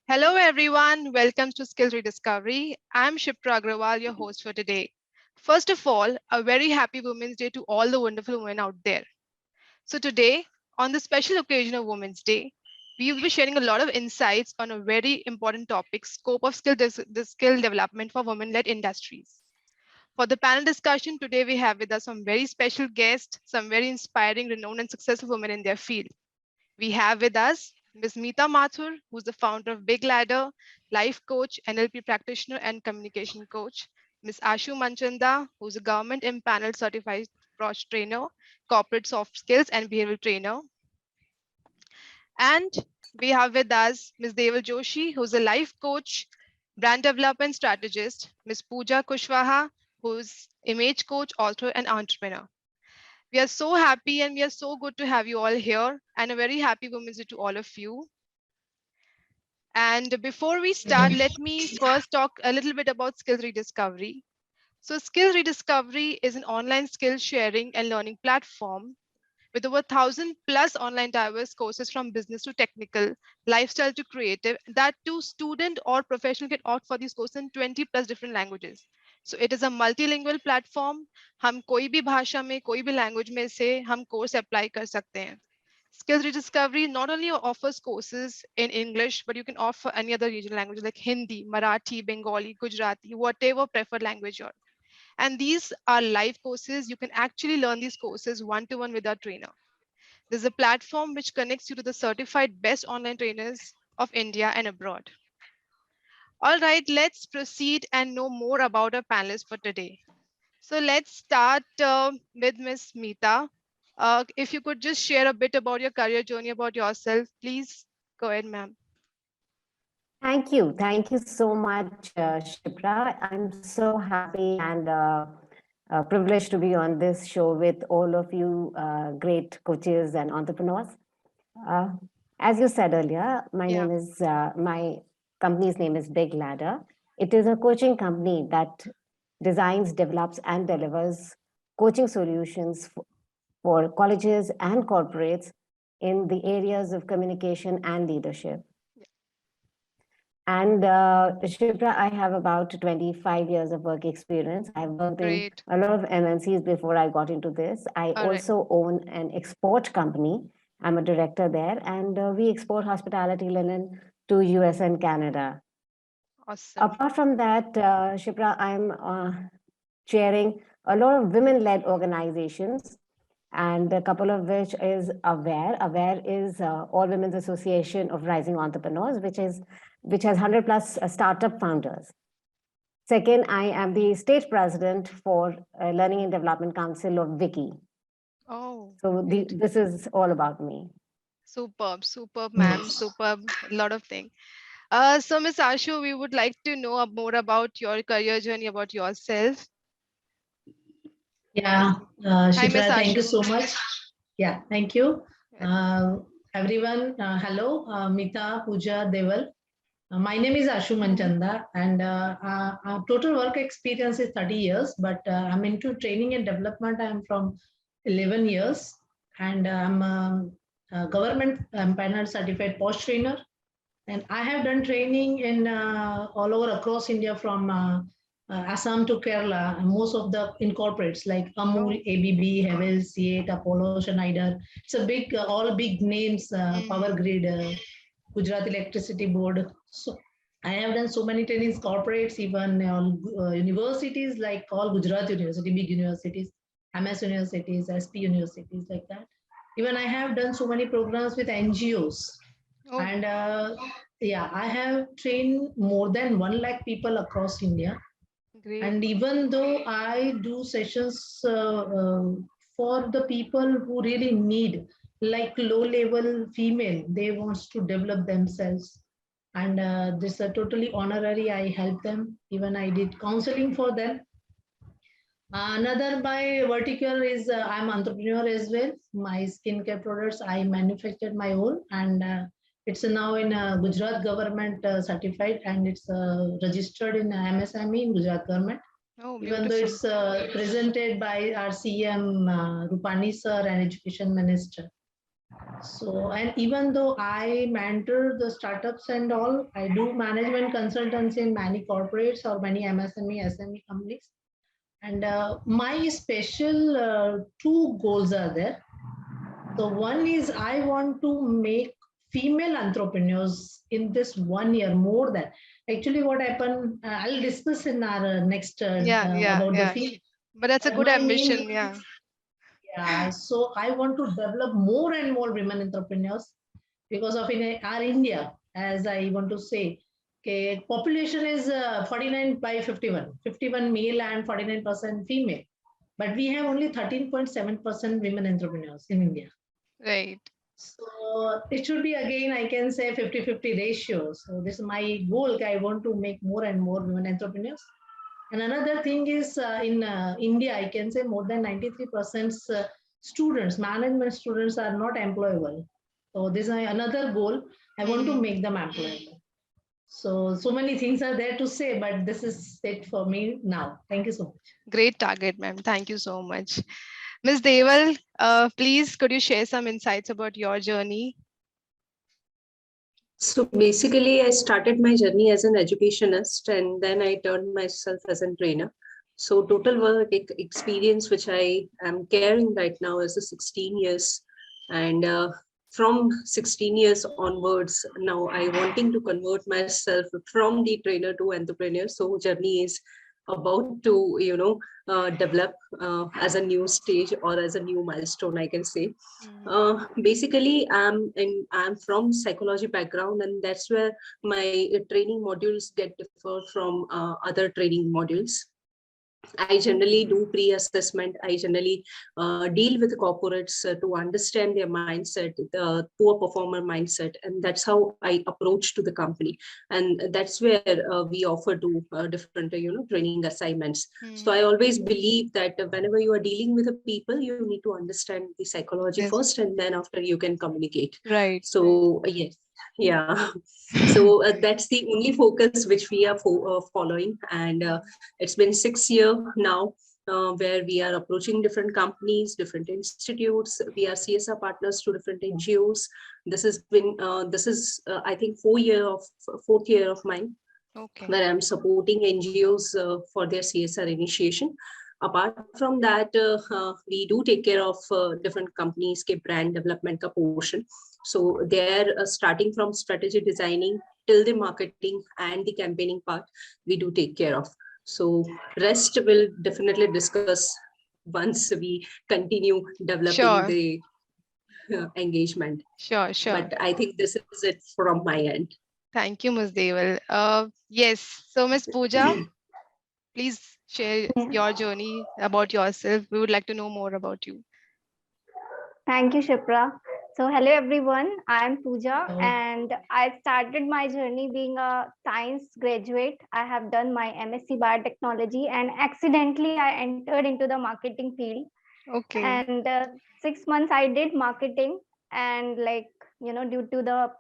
Hello, everyone. Welcome to Skills Rediscovery. I'm Shipra Agrawal, your host for today. First of all, a very happy Women's Day to all the wonderful women out there. So, today, on the special occasion of Women's Day, we will be sharing a lot of insights on a very important topic scope of the skill development for women led industries. For the panel discussion, today we have with us some very special guests, some very inspiring, renowned, and successful women in their field. We have with us Ms. Meeta Mathur, who's the founder of Big Ladder, life coach, NLP practitioner, and communication coach. Ms. Ashu Manchanda, who's a government empaneled certified POSH trainer, corporate soft skills, and behavioral trainer. And we have with us Ms. Deval Joshi, who's a life coach, brand development strategist. Ms. Pooja Kushwaha, who's image coach, author, and entrepreneur. We are so happy and we are so good to have you all here, and a very happy Women's Day to all of you. And before we start, let me first talk a little bit about Skills Rediscovery. So Skills Rediscovery is an online skill sharing and learning platform with over 1,000 plus online diverse courses from business to technical, lifestyle to creative, that too student or professional can opt for these courses in 20 plus different languages. So it is a multilingual platform. हम कोई भी भाषा में कोई भी language में से हम course apply कर सकते हैं. Skills Rediscovery not only offers courses in English, but you can offer any other regional language like Hindi, Marathi, Bengali, Gujarati, whatever preferred language you're. And these are live courses. You can actually learn these courses one-to-one with our trainer. There's a platform which connects you to the certified best online trainers of India and abroad. All right, let's proceed and know more about our panelists for today. So let's start with Ms. Meeta. If you could just share a bit about your career journey, about yourself, please go ahead, ma'am. Thank you. Thank you so much, Shipra. I'm so happy and privileged to be on this show with all of you great coaches and entrepreneurs. Uh, as you said earlier, my company's name is Big Ladder. It is a coaching company that designs, develops, and delivers coaching solutions for colleges and corporates in the areas of communication and leadership. And Shipra, I have about 25 years of work experience. I've worked in a lot of MNCs before I got into this. I also own an export company. I'm a director there, and we export hospitality linen to US and Canada. Awesome. Apart from that, Shipra, I'm chairing a lot of women-led organizations, and a couple of which is AWARE. AWARE is All Women's Association of Rising Entrepreneurs, which has 100 plus startup founders. Second, I am the state president for Learning and Development Council of Wiki. Oh, so this is all about me. Superb, ma'am, superb, a lot of things. So Ms. Ashu, we would like to know more about your career journey, about yourself. Yeah, Shipra, thank you so much. Yeah, thank you. Everyone, hello, Meeta, Pooja, Deval. My name is Ashu Manchanda, and our total work experience is 30 years, but I'm into training and development. I'm from 11 years, and I'm a government panel certified POSH trainer. And I have done training in all over across India from Assam to Kerala, and most of the incorporates like Amul, ABB, Havel, C8, Apollo, Schneider. It's a big, all big names, Power Grid, Gujarat Electricity Board. So I have done so many trainings, corporates, even universities like all Gujarat University, big universities, MS universities, SP universities, like that. Even I have done so many programs with NGOs. And yeah, I have trained more than 1 lakh people across India. Great. And even though I do sessions for the people who really need, like low-level female, they want to develop themselves. And this is totally honorary. I help them. Even I did counseling for them. Another my vertical is I'm entrepreneur as well. My skincare products I manufactured my own, and it's now in Gujarat government certified, and it's registered in MSME in Gujarat government. Oh, even though it's presented by our CM Rupani sir and Education Minister. So, and even though I mentor the startups and all, I do management consultancy in many corporates or many MSME, SME companies. And my special two goals are there. So one is I want to make female entrepreneurs in this 1 year more than actually what happened. I'll discuss in our next about the female. But that's a But good my main ambition. goal Yeah. is, yeah, so I want to develop more and more women entrepreneurs because of in our India, as I want to say, okay, population is 49 by 51, 51 male and 49% female. But we have only 13.7% women entrepreneurs in India. Right. So it should be again, I can say 50-50 ratio. So this is my goal. I want to make more and more women entrepreneurs. And another thing is in India, I can say more than 93% students, management students are not employable. So this is another goal. I want to make them employable. So many things are there to say, but this is it for me now. Thank you so much. Great target, ma'am. Thank you so much. Ms. Deval, please could you share some insights about your journey? So basically, I started my journey as an educationist and then I turned myself as a trainer. So total work experience, which I am carrying right now is 16 years. And from 16 years onwards, now I wanting to convert myself from the trainer to entrepreneur. So journey is about to, develop as a new stage or as a new milestone, I can say. Basically, I'm from psychology background, and that's where my training modules get differ from other training modules. I generally do pre-assessment. I generally deal with corporates to understand their mindset, the poor performer mindset, and that's how I approach to the company. And that's where we offer to different, training assignments. So I always believe that whenever you are dealing with the people, you need to understand the psychology first, and then after you can communicate. Right. So yes. Yeah. So that's the only focus which we are following. And it's been 6 years now where we are approaching different companies, different institutes. We are CSR partners to different NGOs. This has been, I think, fourth year of mine, where I'm supporting NGOs for their CSR initiation. Apart from that, we do take care of different companies ke brand development ka portion. So they're starting from strategy designing till the marketing and the campaigning part, we do take care of. So rest will definitely discuss once we continue developing the engagement. Sure. But I think this is it from my end. Thank you, Ms. Deval. Yes. So, Ms. Pooja, please share your journey about yourself. We would like to know more about you. Thank you, Shipra. So, hello everyone. I'm Pooja, and I started my journey being a science graduate. I have done my MSc Biotechnology, and accidentally I entered into the marketing field. Okay. And 6 months I did marketing, and due to the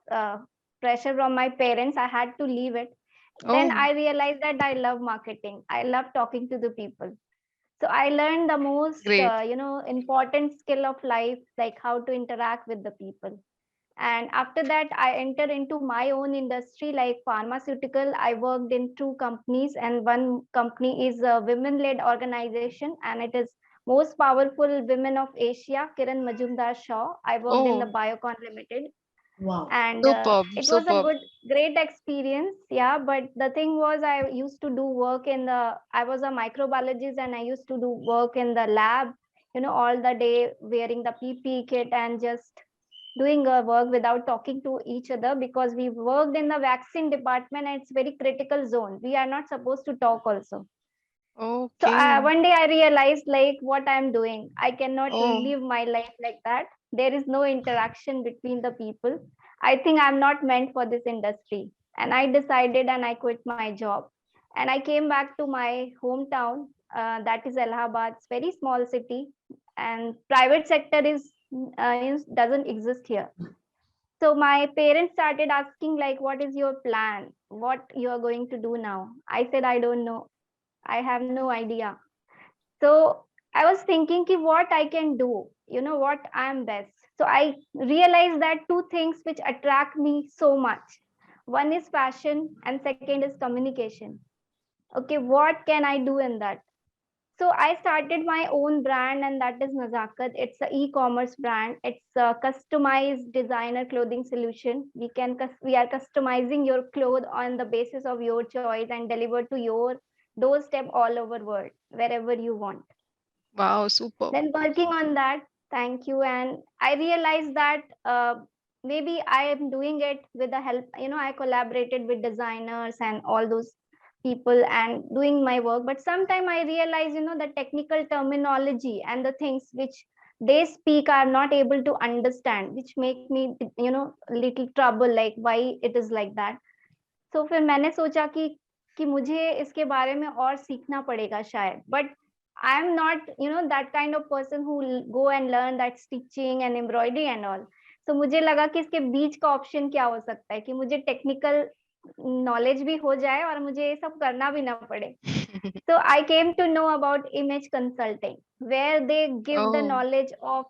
pressure from my parents, I had to leave it. Then I realized that I love marketing. I love talking to the people. So I learned the most important skill of life, like how to interact with the people. And after that I entered into my own industry, like pharmaceutical. I worked in two companies, and one company is a women led organization, and it is most powerful women of Asia, Kiran Majumdar Shaw. I worked in the Biocon Limited. Wow. And it was a great experience. Yeah, but the thing was, I used to do work I was a microbiologist, and I used to do work in the lab, all the day, wearing the PPE kit and just doing work without talking to each other, because we worked in the vaccine department, and it's very critical zone. We are not supposed to talk also. So one day I realized, like, what I'm doing, I cannot live my life like that. There is no interaction between the people. I think I'm not meant for this industry. And I decided, and I quit my job. And I came back to my hometown, that is Allahabad. It's very small city, and private sector doesn't exist here. So my parents started asking, like, what is your plan? What you are going to do now? I said, I don't know. I have no idea. So I was thinking what I can do, what I'm best. So I realized that two things which attract me so much. One is passion and second is communication. Okay, what can I do in that? So I started my own brand, and that is Nazakat. It's an e-commerce brand. It's a customized designer clothing solution. We are customizing your clothes on the basis of your choice and delivered to your doorstep all over world, wherever you want. Wow, super. Then working on that, thank you. And I realized that maybe I am doing it with the help, I collaborated with designers and all those people and doing my work. But sometime I realize, the technical terminology and the things which they speak are not able to understand, which make me, little trouble, like why it is like that. तो फिर मैंने सोचा कि मुझे इसके बारे में और सीखना पड़ेगा शायद, but I am not that kind of person who go and learn that stitching and embroidery and all. So मुझे लगा कि इसके बीच का ऑप्शन क्या हो सकता है कि मुझे टेक्निकल नॉलेज भी हो जाए और मुझे ये सब करना भी ना पड़े. So I came to know about image consulting, where they give the knowledge of,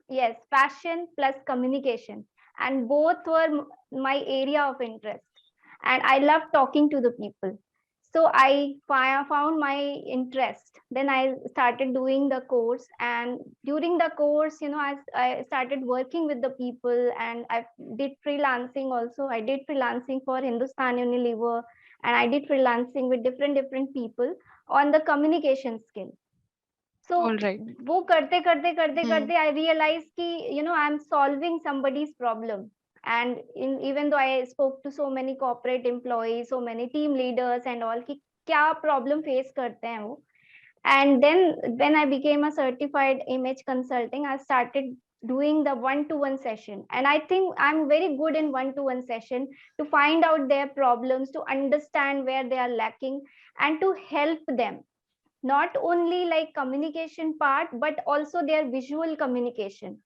yes, passion plus communication, and both were my area of interest, and I love talking to the people. So I found my interest. Then I started doing the course, and during the course, I started working with the people, and I did freelancing also. I did freelancing for Hindustan Unilever, and I did freelancing with different people on the communication skill. So वो करते करते I realized कि I'm solving somebody's problem. And even though I spoke to so many corporate employees, so many team leaders and all, कि क्या problem face करते हैं वो. And then when I became a certified image consulting, I started doing the one-to-one session. And I think I'm very good in one-to-one session to find out their problems, to understand where they are lacking, and to help them. Not only like communication part, but also their visual communication.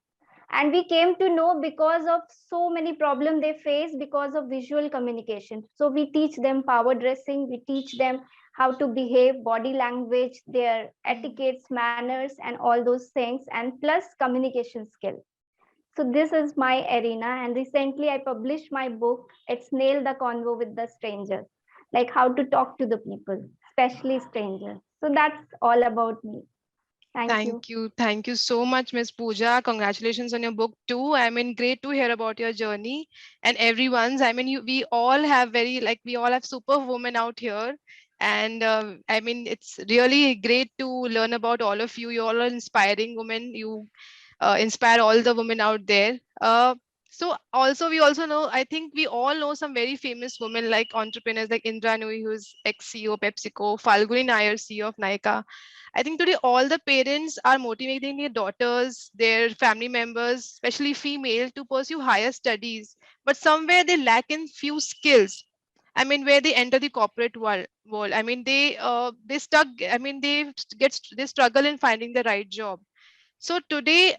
And we came to know because of so many problems they face because of visual communication. So we teach them power dressing, we teach them how to behave, body language, their etiquettes, manners, and all those things, and plus communication skill. So this is my arena, and recently I published my book. It's Nail the Convo with the Strangers, like how to talk to the people, especially strangers. So that's all about me. Thank you. Thank you so much, Ms. Pooja. Congratulations on your book too. I mean, great to hear about your journey and everyone's. I mean, we all have we all have superwomen out here. And I mean, it's really great to learn about all of you. You all are inspiring women. You inspire all the women out there. So also, we also know, I think we all know some very famous women like entrepreneurs like Indra Nooyi, who's ex-CEO PepsiCo, Falguni Nair, CEO of Nykaa. I think today all the parents are motivating their daughters, their family members, especially female, to pursue higher studies. But somewhere they lack in few skills. I mean, where they enter the corporate world. I mean, they stuck. I mean, they struggle in finding the right job. So today,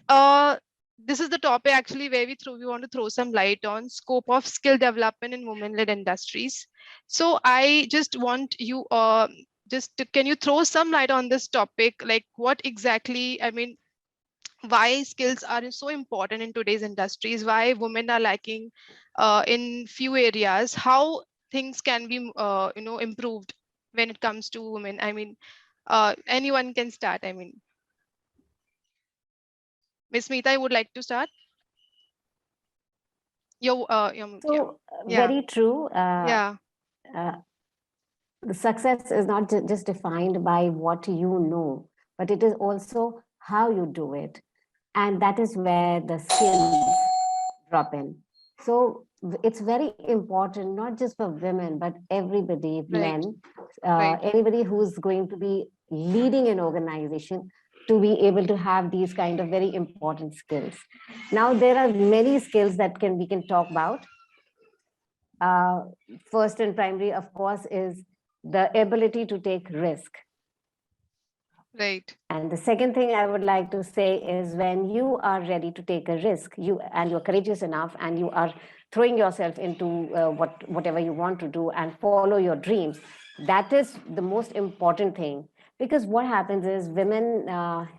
this is the topic actually where we want to throw some light on scope of skill development in women-led industries. So I just want you, can you throw some light on this topic? Like what exactly, I mean, why skills are so important in today's industries? Why women are lacking in few areas? How things can be, improved when it comes to women? I mean, anyone can start. I mean. Ms. Meeta, I would like to start. Very true. The success is not just defined by what you know, but it is also how you do it. And that is where the skills drop in. So it's very important, not just for women, but everybody, men, anybody who's going to be leading an organization, to be able to have these kind of very important skills. Now, there are many skills that we can talk about. First and primary, of course, is the ability to take risk. Right. And the second thing I would like to say is when you are ready to take a risk, you're courageous enough and you are throwing yourself into whatever you want to do and follow your dreams, that is the most important thing. Because what happens is women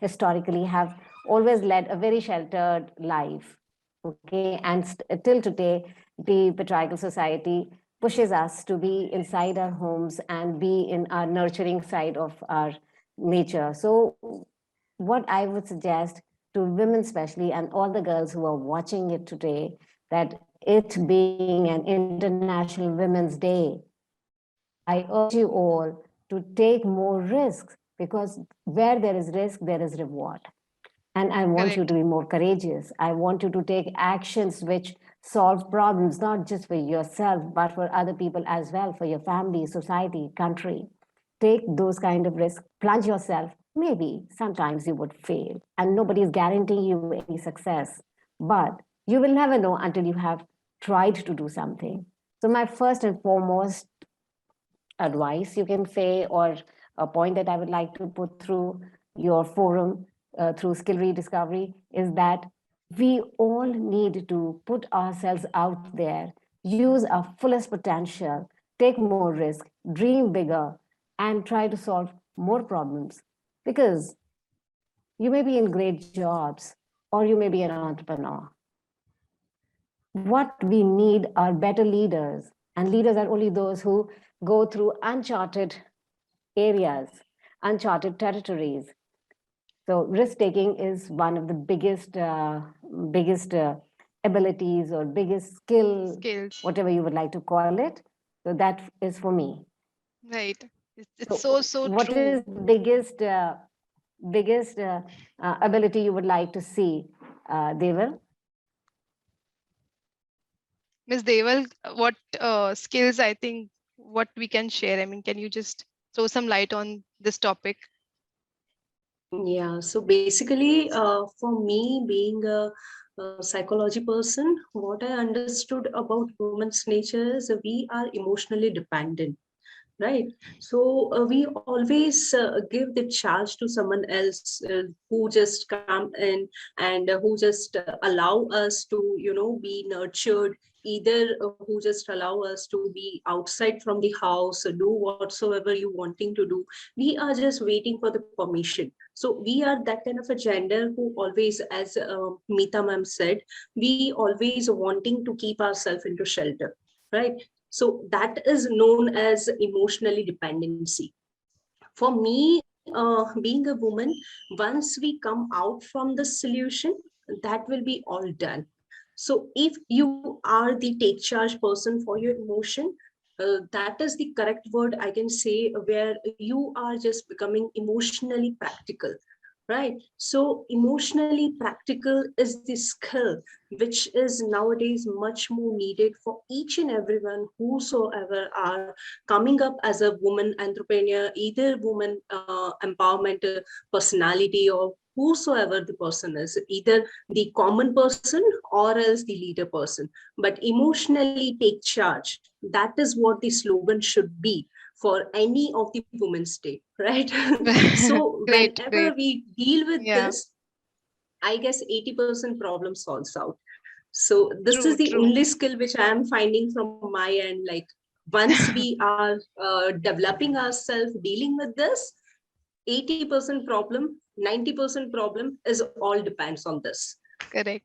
historically have always led a very sheltered life. Okay, and till today, the patriarchal society pushes us to be inside our homes and be in our nurturing side of our nature. So what I would suggest to women especially, and all the girls who are watching it today, that it being an International Women's Day, I urge you all to take more risks, because where there is risk, there is reward. And I want you Correct. to be more courageous. I want you to take actions which solve problems, not just for yourself, but for other people as well, for your family, society, country. Take those kind of risks, plunge yourself. Maybe sometimes you would fail, and nobody is guaranteeing you any success. But you will never know until you have tried to do something. So, my first and foremost advice, you can say, or a point that I would like to put through your forum, through skill rediscovery, is that we all need to put ourselves out there, use our fullest potential, take more risk, dream bigger, and try to solve more problems. Because you may be in great jobs, or you may be an entrepreneur. What we need are better leaders, and leaders are only those who go through uncharted areas, uncharted territories. So risk taking is one of the biggest abilities or biggest skill, Skills. whatever you would like to call it. So that is for me. Right. It's so what true. is the biggest ability you would like to see, Deval? Miss Deval, what skills I think what we can share? I mean, can you just throw some light on this topic? Yeah, so basically, for me, being a psychology person, what I understood about women's nature is we are emotionally dependent, right? So we always give the charge to someone else who just come in and who just allow us to, be nurtured, either who just allow us to be outside from the house, do whatsoever you wanting to do. We are just waiting for the permission. So we are that kind of a gender who always, as Meeta ma'am said, we always wanting to keep ourselves into shelter, right? So that is known as emotionally dependency. For me, being a woman, once we come out from the solution, that will be all done. So if you are the take charge person for your emotion, that is the correct word I can say, where you are just becoming emotionally practical, right? So emotionally practical is the skill which is nowadays much more needed for each and everyone whosoever are coming up as a woman entrepreneur, either woman empowerment personality, or whosoever the person is, either the common person or else the leader person. But emotionally take charge, that is what the slogan should be for any of the women's day, right? So Great, whenever great. we deal with Yeah, this, I guess 80% problem solves out. So this is true, the true. only skill which I am finding from my end. Like once we are developing ourselves, dealing with this, 80% problem, 90% problem is all depends on this. Correct.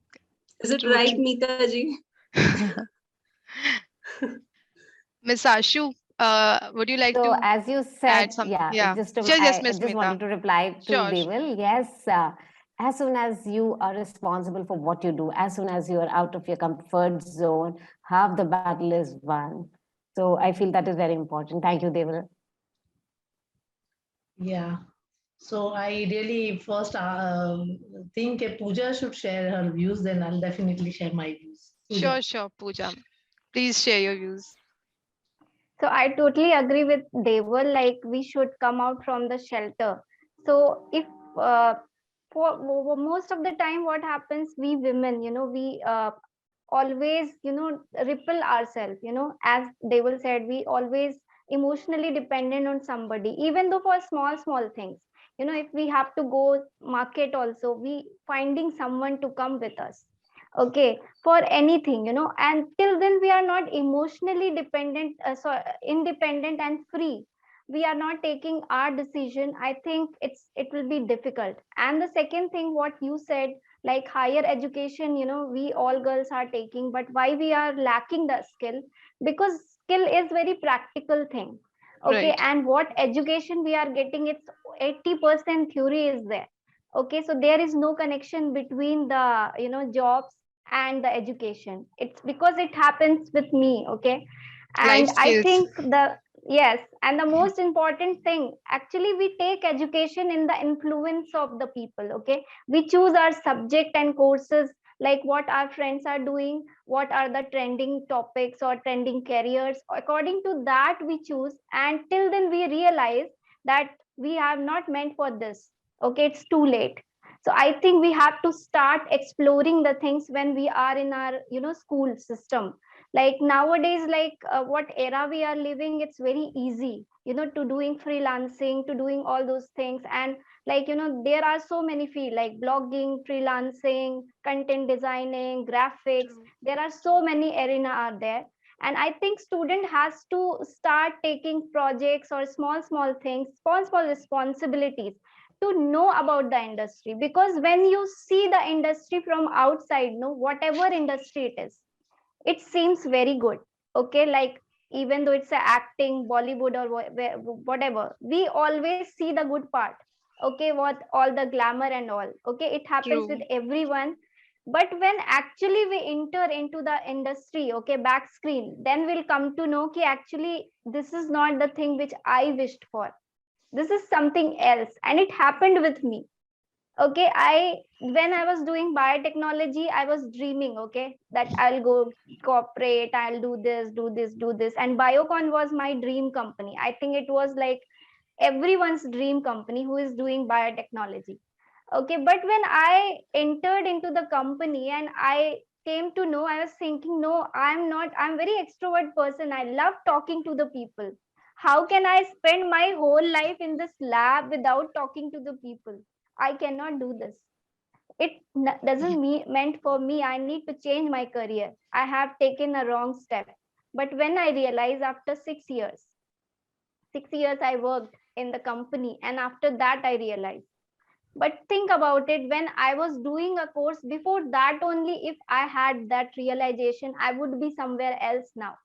Is it True, right, true. Meeta ji? Miss Ashu, would you like So to as you add said, some? yeah, Yeah. just Sure, yes, I Miss just Mita. wanted to reply to Sure. Deval. Yes, as soon as you are responsible for what you do, as soon as you are out of your comfort zone, half the battle is won. So I feel that is very important. Thank you, Deval. Yeah. So I really first think Pooja should share her views, then I'll definitely share my views. Pooja. Sure, sure, Pooja. Please share your views. So I totally agree with Deval, like we should come out from the shelter. So if uh, for most of the time, what happens, we women, we always, ripple ourselves, as Deval said, we always emotionally dependent on somebody, even though for small things. If we have to go market also, we finding someone to come with us. Okay, for anything, and till then we are not emotionally dependent, independent and free. We are not taking our decision. I think it will be difficult. And the second thing, what you said, Like higher education, we all girls are taking, but why we are lacking the skill? Because skill is very practical thing. Okay, Right. and what education we are getting, it's 80% theory is there. Okay, so there is no connection between the jobs and the education. It's because it happens with me. Okay, Life and I skills. think the yes, and the most important thing, actually we take education in the influence of the people. Okay, we choose our subject and courses, like what our friends are doing, what are the trending topics or trending careers. According to that we choose, and till then we realize that we have not meant for this. Okay, it's too late. So I think we have to start exploring the things when we are in our school system. Like nowadays, like what era we are living, it's very easy to doing freelancing, to doing all those things. And like there are so many fields like blogging, freelancing, content designing, graphics. True. There are so many arena are there. And I think student has to start taking projects or small things, small responsibilities, to know about the industry. Because when you see the industry from outside, no, whatever industry it is, it seems very good. Okay, like even though it's a acting, Bollywood or whatever, we always see the good part. Okay, what all the glamour and all, okay, it happens with True. everyone. But when actually we enter into the industry, okay, back screen, then we'll come to know ki actually this is not the thing which I wished for. This is something else, and it happened with me. Okay, I when I was doing biotechnology, I was dreaming, okay, that I'll go corporate, I'll do this, and Biocon was my dream company. I think it was like everyone's dream company who is doing biotechnology. Okay, but when I entered into the company and I came to know, I was thinking, no, I'm not, I'm very extrovert person, I love talking to the people. How can I spend my whole life in this lab without talking to the people? I cannot do this. It doesn't meant for me. I need to change my career. I have taken a wrong step. But when I realized after 6 years, 6 years I worked in the company, and after that I realized. But think about it, when I was doing a course before that only, if I had that realization, I would be somewhere else now,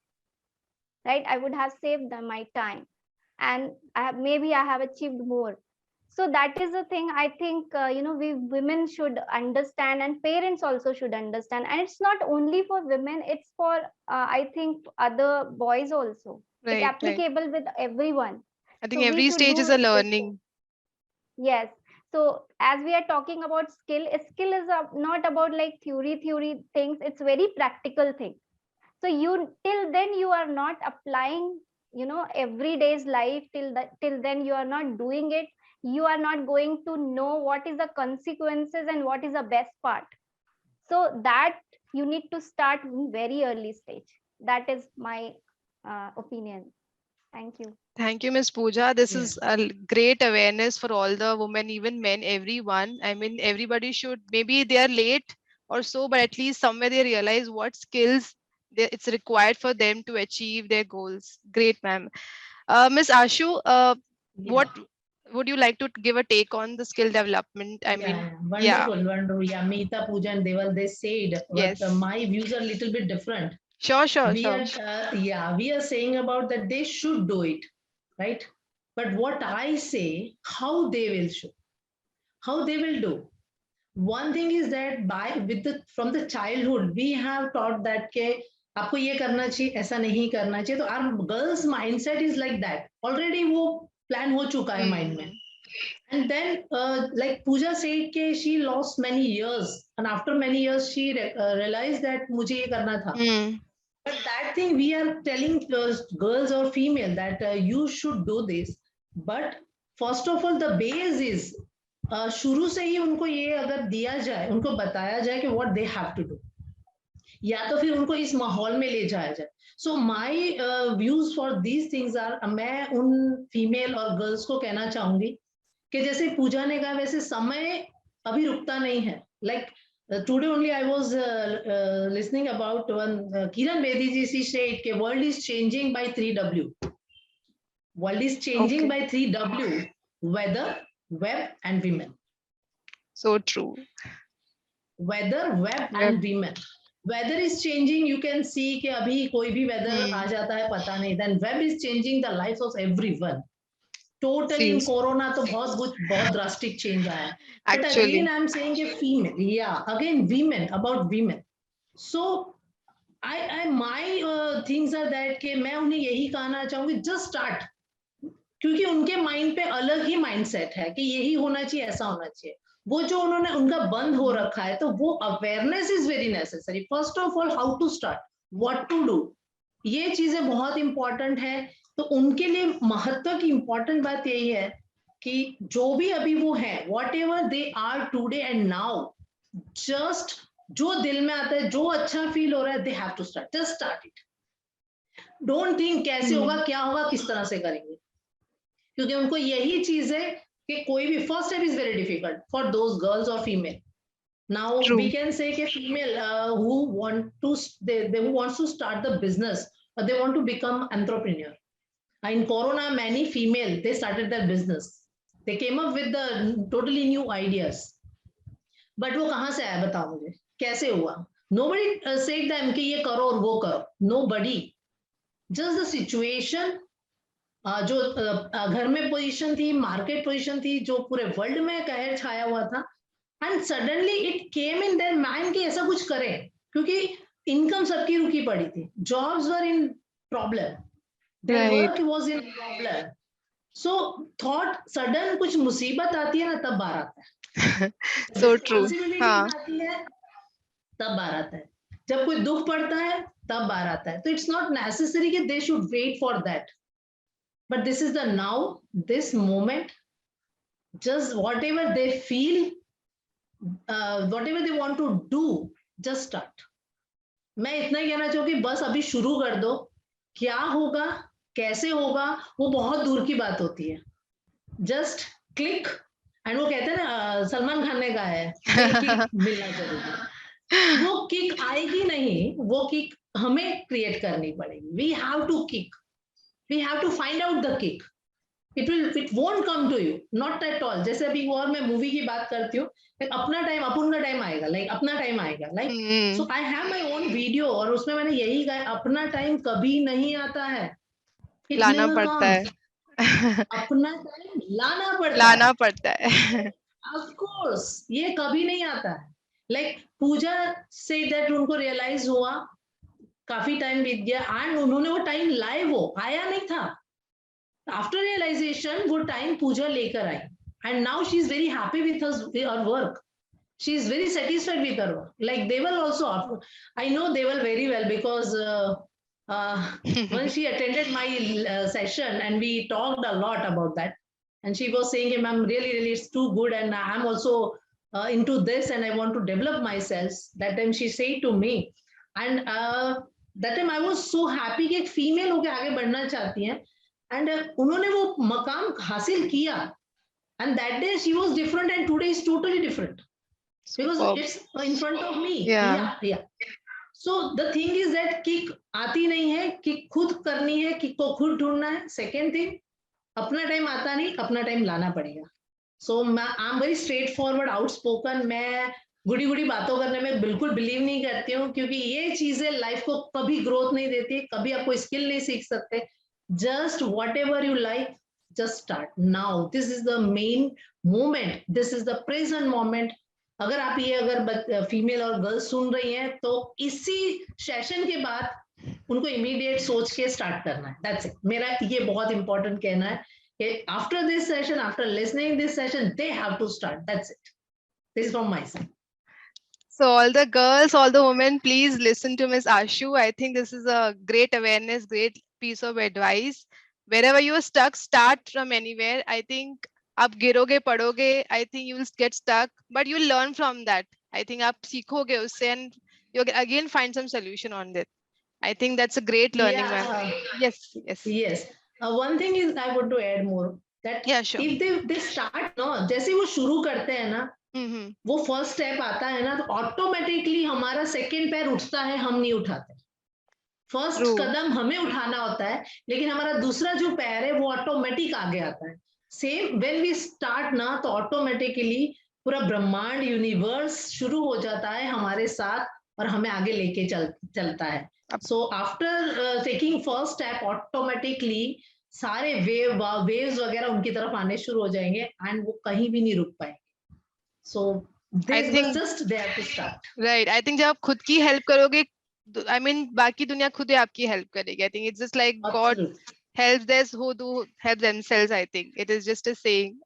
right? I would have saved my time, and maybe I have achieved more. So that is the thing. I think we women should understand, and parents also should understand. And it's not only for women; it's for I think other boys also. It Right, right. applicable with everyone. I think So we every should stage do is a this thing. learning. Yes. So as we are talking about skill, a skill is not about like theory things. It's very practical thing. So you till then you are not applying everyday's life. Till then you are not doing it. You are not going to know what is the consequences and what is the best part. So that you need to start in very early stage. That is my opinion. Thank you. Thank you, Miss Pooja. This Yeah. is a great awareness for all the women, even men, everyone. I mean, everybody should, maybe they are late or so, but at least somewhere they realize what skills it's required for them to achieve their goals. Great, ma'am. Miss Ashu, Yeah. what would you like to give a take on the skill development? I Yeah, mean, yeah. yeah, Wonderful, wonderful. Yeah, Meeta, Pooja, and Deval, they said, but yes. my views are a little bit different. Sure, sure, We sure. are, we are saying about that they should do it, right? But what I say, how they will show, how they will do. One thing is that from the childhood, we have taught that के आपको ये करना चाहिए, ऐसा नहीं करना चाहिए. तो our girls' mindset is like that. Already वो plan हो चुका है mind में. Hmm. And then, like Pooja said, she lost many years, and after many years, she realized that मुझे ये करना था. Hmm. But that thing we are telling girls or female that you should do this. But first of all, the base is शुरू से ही उनको ये अगर दिया जाए, उनको बताया जाए कि what they have to do. या तो फिर उनको इस माहौल में ले जाया जाए. So my views for these things are, मैं उन फीमेल और गर्ल्स को कहना चाहूंगी कि जैसे पूजा ने कहा वैसे समय अभी रुकता नहीं है. Like today only I was listening about one Kiran Bedi ji, she said कि world is changing by 3W. World is changing Okay. by 3W: weather, web, and women. So true. weather, web and women. Weather is changing, you can see कि अभी कोई भी weather आ जाता है पता नहीं. Then web is changing the lives of everyone. Totally in Corona तो बहुत drastic change आया. But again I'm saying कि female, yeah, again women, about women. So my things are that कि मैं उन्हें यही कहना चाहूंगी, just start. क्योंकि उनके माइंड पे अलग ही माइंडसेट है कि यही होना चाहिए, ऐसा होना चाहिए. वो जो उन्होंने उनका बंद हो रखा है, तो वो awareness is very necessary. First of all how to start, what to do, ये चीजें बहुत इंपॉर्टेंट है. तो उनके लिए महत्व की इंपॉर्टेंट बात यही है कि जो भी अभी वो है, whatever they are today and now, just जो दिल में आता है, जो अच्छा फील हो रहा है, they have to start. Just start it. Don't think कैसे होगा, क्या होगा, किस तरह से करेंगे, क्योंकि उनको यही चीज है कि कोई भी first step is very difficult for those girls और female. Now we can say कि female who wants to start the business or they want to become entrepreneur. In Corona, many female, they started their business. They came up with the totally new ideas. But वो कहाँ से आया बताओ मुझे, कैसे हुआ? Nobody said them कि ये करो और वो करो. Nobody. Just the situation, जो घर में पोजीशन थी, मार्केट पोजीशन थी, जो पूरे वर्ल्ड में कहर छाया हुआ था, and suddenly it came in their mind कि ऐसा कुछ करें, क्योंकि इनकम सबकी रुकी पड़ी थी, jobs were in problem, their work was in problem. So thought sudden कुछ मुसीबत आती है ना, तब बाहर आता है. So true. आती है तब बाहर आता है. जब कोई दुख पड़ता है तब बाहर आता है. तो इट्स नॉट नेसेसरी कि they should wait for that. But this is the now, this moment, just whatever they feel, whatever they want to do, just start. मैं इतना ही कहना चाहूँगी, बस अभी शुरू कर दो. क्या होगा, कैसे होगा, वो बहुत दूर की बात होती है. Just click. एंड वो कहते हैं ना, सलमान खान ने कहा है किक मिलना जरूरी. वो किक आएगी नहीं, वो किक हमें क्रिएट करनी पड़ेगी. We have to kick. We have to find out the kick. It won't come to you, not at all. जैसे अभी और मैं मूवी की बात करती हूँ, अपना टाइम, अपन का टाइम आएगा, लाइक अपना टाइम आएगा, like so I have my own video, और उसमें मैंने यही कहा, अपना टाइम कभी नहीं आता है, लाना पड़ता है. अपना टाइम लाना पड़ता है. Of course, ये कभी नहीं आता है. लाइक पूजा से दैट उनको रियलाइज हुआ, काफी टाइम बीत गया, एंड उन्होंने वो टाइम लाए, वो आया नहीं था. आफ्टर रियलाइजेशन वो टाइम पूजा लेकर आई, and now she is very happy with her work. She is very satisfied with her work. Like Deval also, I know Deval very well, because when she attended my session and we talked a lot about that, and she was saying, ma'am, really it's too good, and I'm also into this and I want to develop myself. That time she said to me, and that time I was so happy कि एक female होके आगे बढ़ना चाहती हैं, and उन्होंने वो मकाम हासिल किया, and that day she was different and today is totally different because it's in front of me. Yeah. So the thing is that kick आती नहीं है, किक खुद करनी है, किक को खुद ढूंढना है. सेकेंड थिंग, अपना टाइम आता नहीं, अपना टाइम लाना पड़ेगा. So I am very straightforward, outspoken. मैं गुड़ी गुड़ी बातों करने में बिल्कुल बिलीव नहीं करती हूँ, क्योंकि ये चीजें लाइफ को कभी ग्रोथ नहीं देती, कभी आप कोई स्किल नहीं सीख सकते. Just what ever you like, just start now. This is the main moment, this is the present moment. अगर आप ये अगर फीमेल और गर्ल्स सुन रही हैं, तो इसी सेशन के बाद उनको इमीडिएट सोच के स्टार्ट करना है. That's it. मेरा ये बहुत इंपॉर्टेंट कहना है कि after this session, after listening this session, they have to start. That's it. This is from my side. So all the girls, all the women, please listen to Miss Ashu. I think this is a great awareness, great piece of advice. Wherever you are stuck, start from anywhere. I think आप गिरोगे पड़ोगे, I think you will get stuck, but you will learn from that. I think आप सीखोगे उससे, and you again find some solution on it. I think that's a great learning, ma'am. Yes. One thing is I want to add more that sure. if they start, no, जैसे वो शुरू करते हैं ना, वो फर्स्ट स्टेप आता है ना, तो ऑटोमेटिकली हमारा सेकंड पैर उठता है, हम नहीं उठाते. फर्स्ट कदम हमें उठाना होता है, लेकिन हमारा दूसरा जो पैर है वो ऑटोमेटिक आगे आता है. सेम व्हेन वी स्टार्ट ना, तो ऑटोमेटिकली पूरा ब्रह्मांड यूनिवर्स शुरू हो जाता है हमारे साथ और हमें आगे लेके चलता है. So after taking first step, automatically सारे waves वगैरह उनकी तरफ आने शुरू हो जाएंगे and वो कहीं भी नहीं रुक पाएंगे. So this was just there to start. Right. I think जब आप खुद की help करोगे, I mean बाकी दुनिया खुद ही आपकी help करेगी. I think it's just like God helps those who do help themselves. I think it is just a saying.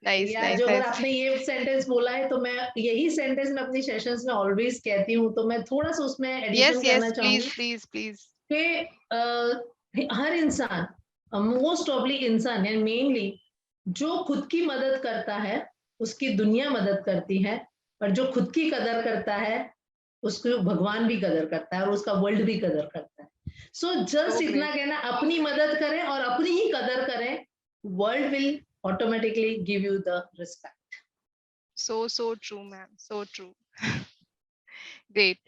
Nice, यार, nice. जो अगर आपने ये सेंटेंस बोला है तो मैं यही सेंटेंस में अपनी सेशंस में ऑलवेज कहती हूँ, तो मैं थोड़ा सा उसमें एडिशन करना चाहूंगी. Please. कि हर इंसान, मोस्ट ऑफली इंसान है मेनली, जो खुद की मदद करता है उसकी दुनिया मदद करती है, और जो खुद की कदर करता है उसको भगवान भी कदर करता है और उसका वर्ल्ड भी कदर करता है. सो जस्ट इतना कहना, अपनी मदद करें और अपनी ही कदर करें, world will automatically give you the respect. So true, ma'am. So true. Great.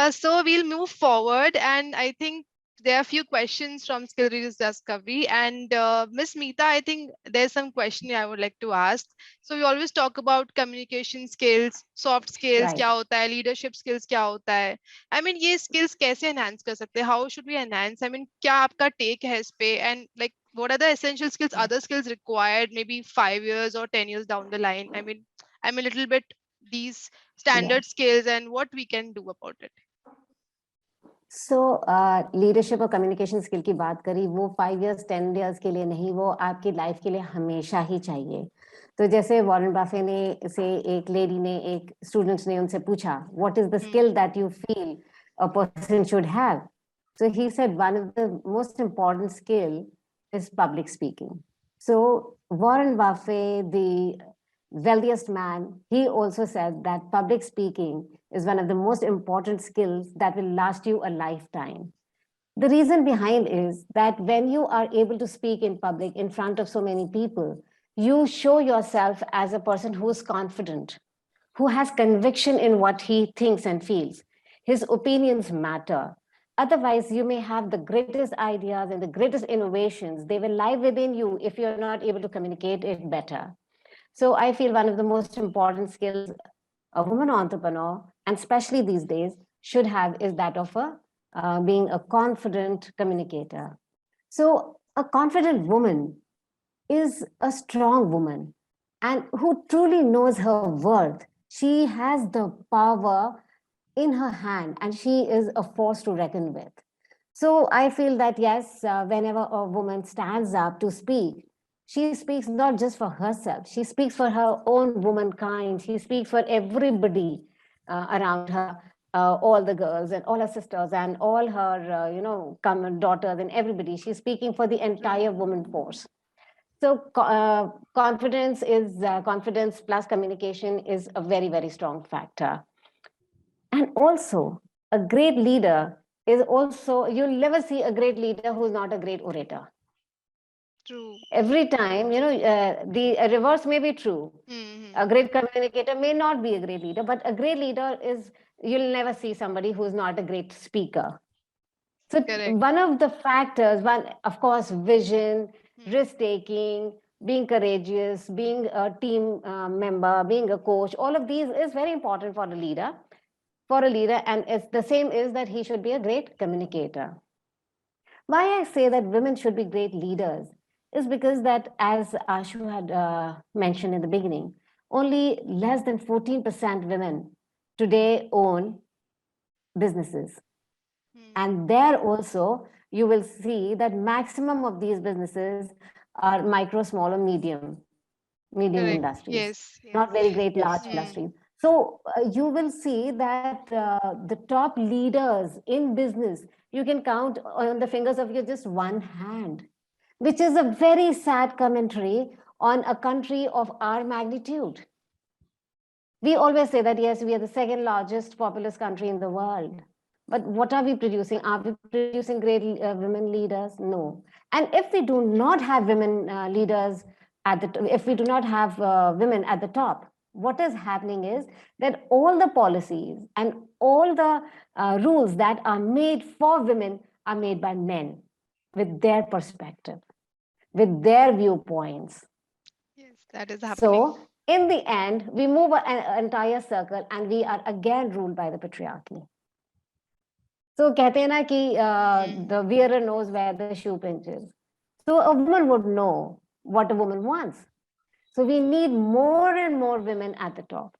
So we'll move forward, and I think there are a few questions from SkillsRediscovery. And Miss Meeta, I think there's some question I would like to ask. So we always talk about communication skills, soft skills, क्या होता है, leadership skills क्या होता है. I mean, ये skills कैसे enhance कर सकते हैं? How should we enhance? I mean, क्या आपका take है इस पे? And like, what are the essential skills, other skills required maybe 5 years or 10 years down the line? I mean, I'm a little bit these standard skills and what we can do about it. So leadership और communication skill की बात करी, वो 5 years 10 years के लिए नहीं, वो आपकी लाइफ के लिए हमेशा ही चाहिए. तो जैसे वॉरेन बफे ने से एक लेडी ने, एक स्टूडेंट्स ने उनसे पूछा, what is the skill that you feel a person should have? So he said one of the most important skill is public speaking. So Warren Buffett, the wealthiest man, he also said that public speaking is one of the most important skills that will last you a lifetime. The reason behind is that when you are able to speak in public in front of so many people, you show yourself as a person who is confident, who has conviction in what he thinks and feels. His opinions matter. Otherwise, you may have the greatest ideas and the greatest innovations. They will lie within you if you're not able to communicate it better. So I feel one of the most important skills a woman entrepreneur, and especially these days, should have is that of being a confident communicator. So a confident woman is a strong woman and who truly knows her worth. She has the power in her hand and she is a force to reckon with. So I feel that yes, whenever a woman stands up to speak, she speaks not just for herself, she speaks for her own womankind, she speaks for everybody around her, all the girls and all her sisters and all her common daughters and everybody. She's speaking for the entire woman force. So confidence plus communication is a very, very strong factor. And also, a great leader is also, you'll never see a great leader who's not a great orator. True. Every time, the reverse may be true. A great communicator may not be a great leader, but a great leader is, you'll never see somebody who's not a great speaker. So one of the factors, of course, vision, risk-taking, being courageous, being a team member, being a coach, all of these is very important for a leader. And it's the same is that he should be a great communicator. Why I say that women should be great leaders is because that, as Ashu had mentioned in the beginning, only less than 14% women today own businesses. And there also, you will see that maximum of these businesses are micro, small, or medium industries. Yes. Not very great, large industries. So you will see that the top leaders in business, you can count on the fingers of your just one hand, which is a very sad commentary on a country of our magnitude. We always say that, yes, we are the second largest populous country in the world. But what are we producing? Are we producing great women leaders? No. And if we do not have women leaders, if we do not have women at the top, what is happening is that all the policies and all the rules that are made for women are made by men with their perspective, with their viewpoints. Yes, that is happening. So in the end, we move an entire circle and we are again ruled by the patriarchy. So, कहते हैं ना कि the wearer knows where the shoe pinches. So, a woman would know what a woman wants. So, we need more and more women at the top.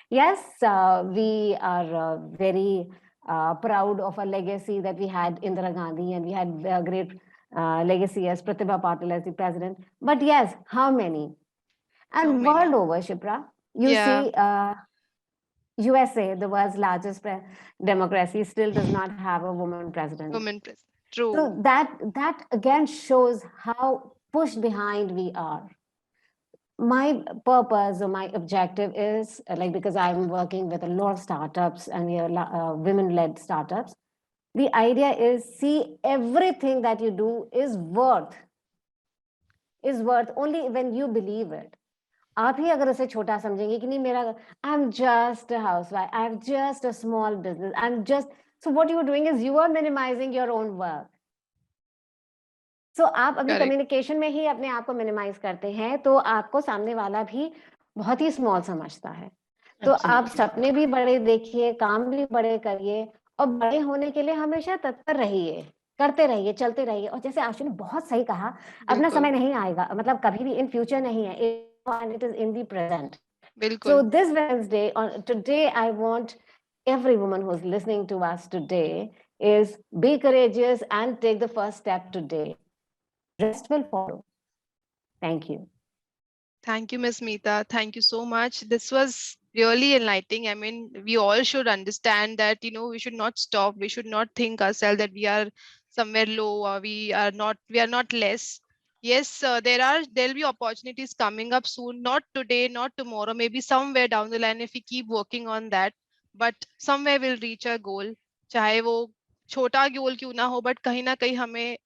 Yes, we are very proud of a legacy that we had Indira Gandhi, and we had a great legacy as Pratibha Patil as the president. But yes, how many? And world over, Shipra, you see USA, the world's largest democracy, still does not have a woman president. Woman president, true. So that again shows how pushed behind we are. My purpose or my objective is, like, because I'm working with a lot of startups and we are women-led startups, the idea is, see, everything that you do is worth only when you believe it. आप ही अगर उसे छोटा समझेंगे कि नहीं मेरा I'm just a housewife, I'm just a small business, I'm just, so what you are doing is you are minimizing your own work. So आप अपनी कम्युनिकेशन में ही अपने आप को मिनिमाइज करते हैं तो आपको सामने वाला भी बहुत ही स्मॉल समझता है. तो आप सपने भी बड़े देखिए, काम भी बड़े करिए और बड़े होने के लिए हमेशा तत्पर रहिए, करते रहिए, चलते रहिए. और जैसे आशु ने बहुत सही कहा, अपना समय नहीं आएगा, मतलब कभी भी इन फ्यूचर नहीं है, and it is in the present. So this Wednesday, today, I want every woman who's listening to us today is be courageous and take the first step today. Rest will follow. Thank you. Thank you, Ms. Meeta. Thank you so much. This was really enlightening. I mean, we all should understand that, we should not stop. We should not think ourselves that we are somewhere low or we are not less. Yes, there'll be opportunities coming up soon, not today, not tomorrow, maybe somewhere down the line if we keep working on that, but somewhere we'll reach our goal. चाहे वो छोटा गोल क्यों ना हो, but कहीं ना कहीं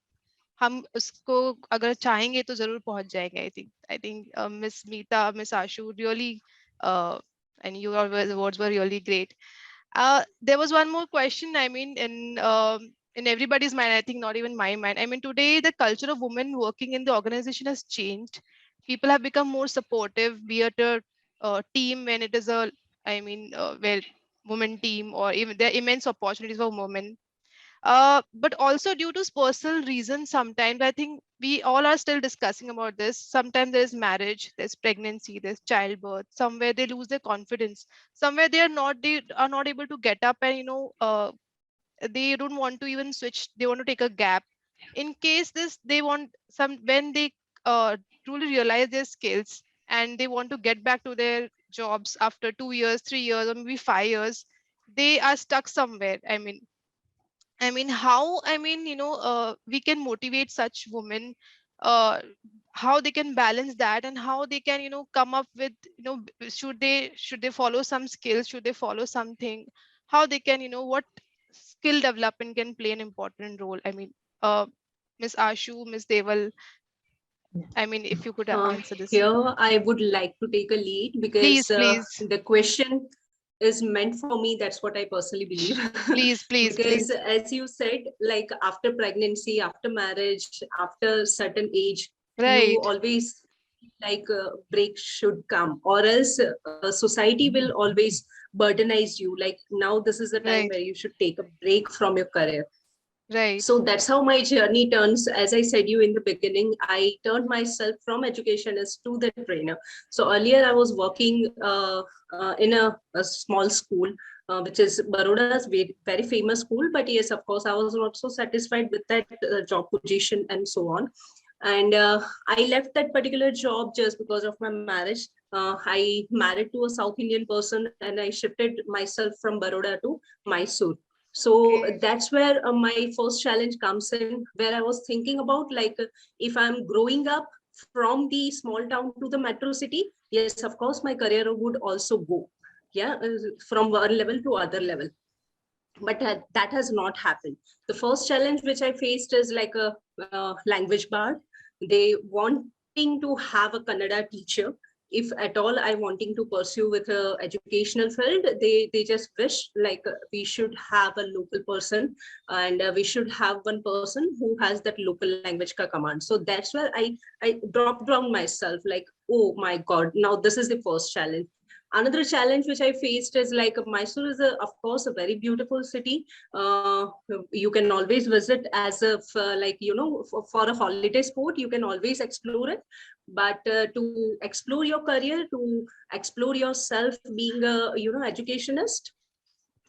हम उसको अगर चाहेंगे तो जरूर पहुंच जाएंगे. I think Miss Meeta, Miss Ashu, really and your words were really great. There was one more question. I mean, in everybody's mind, I think not even my mind. I mean, today the culture of women working in the organization has changed. People have become more supportive, be it a team when it is where women team, or even there are immense opportunities for women. But also due to personal reasons, sometimes I think we all are still discussing about this. Sometimes there's marriage, there's pregnancy, there's childbirth. Somewhere they lose their confidence. Somewhere they are not able to get up and they don't want to even switch. They want to take a gap. In case they want when they truly realize their skills and they want to get back to their jobs after 2 years, 3 years, or maybe 5 years, they are stuck somewhere. How we can motivate such women, how they can balance that, and how they can come up with should they follow some skills, should they follow something, how they can what skill development can play an important role. Miss Ashu, Miss Deval, if you could answer this. Here I would like to take a lead because please. The question is meant for me. That's what I personally believe. Please. Because as you said, like after pregnancy, after marriage, after certain age, right, you always like a break should come, or else society will always burdenize you. Like now, this is the time where you should take a break from your career. Right. So that's how my journey turns. As I said you in the beginning, I turned myself from educationist to the trainer. So earlier I was working in a small school, which is Baroda's very famous school. But yes, of course, I was not so satisfied with that job position and so on. And I left that particular job just because of my marriage. I married to a South Indian person and I shifted myself from Baroda to Mysore. So that's where my first challenge comes in, where I was thinking about like, if I'm growing up from the small town to the metro city, yes, of course, my career would also go, from one level to other level. But that has not happened. The first challenge which I faced is like a language bar. They wanting to have a Kannada teacher, if at all I wanting to pursue with a educational field, they just wish like we should have a local person, and we should have one person who has that local language ka command. So that's where I dropped down myself, like, oh my God, now this is the first challenge. Another challenge which I faced is like Mysore is of course a very beautiful city. You can always visit as if like, you know, for a holiday sport, you can always explore it. But to explore your career, to explore yourself being a, you know, educationist,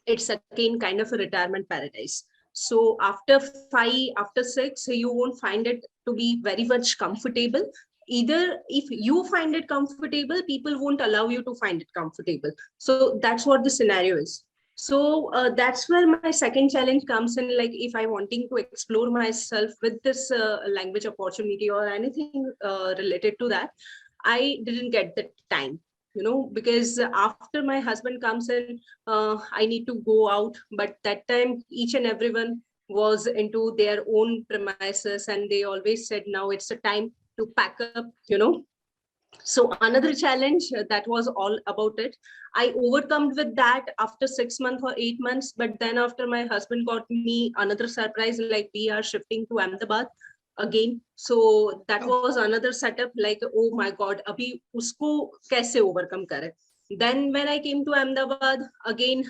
it's again kind of a retirement paradise. So after 5, after 6, you won't find it to be very much comfortable. Either if you find it comfortable, people won't allow you to find it comfortable. So that's what the scenario is. So that's where my second challenge comes in. Like if I wanting to explore myself with this language opportunity or anything related to that, I didn't get the time, you know, because after my husband comes in, I need to go out. But that time, each and everyone was into their own premises, and they always said, now it's a time to pack up, you know. So another challenge that was all about it. I overcome with that after 6 months or 8 months. But then after my husband got me another surprise, like we are shifting to Ahmedabad again. So that was another setup, like, oh my God, abhi usko kaise overcome kare. Then when I came to Ahmedabad again,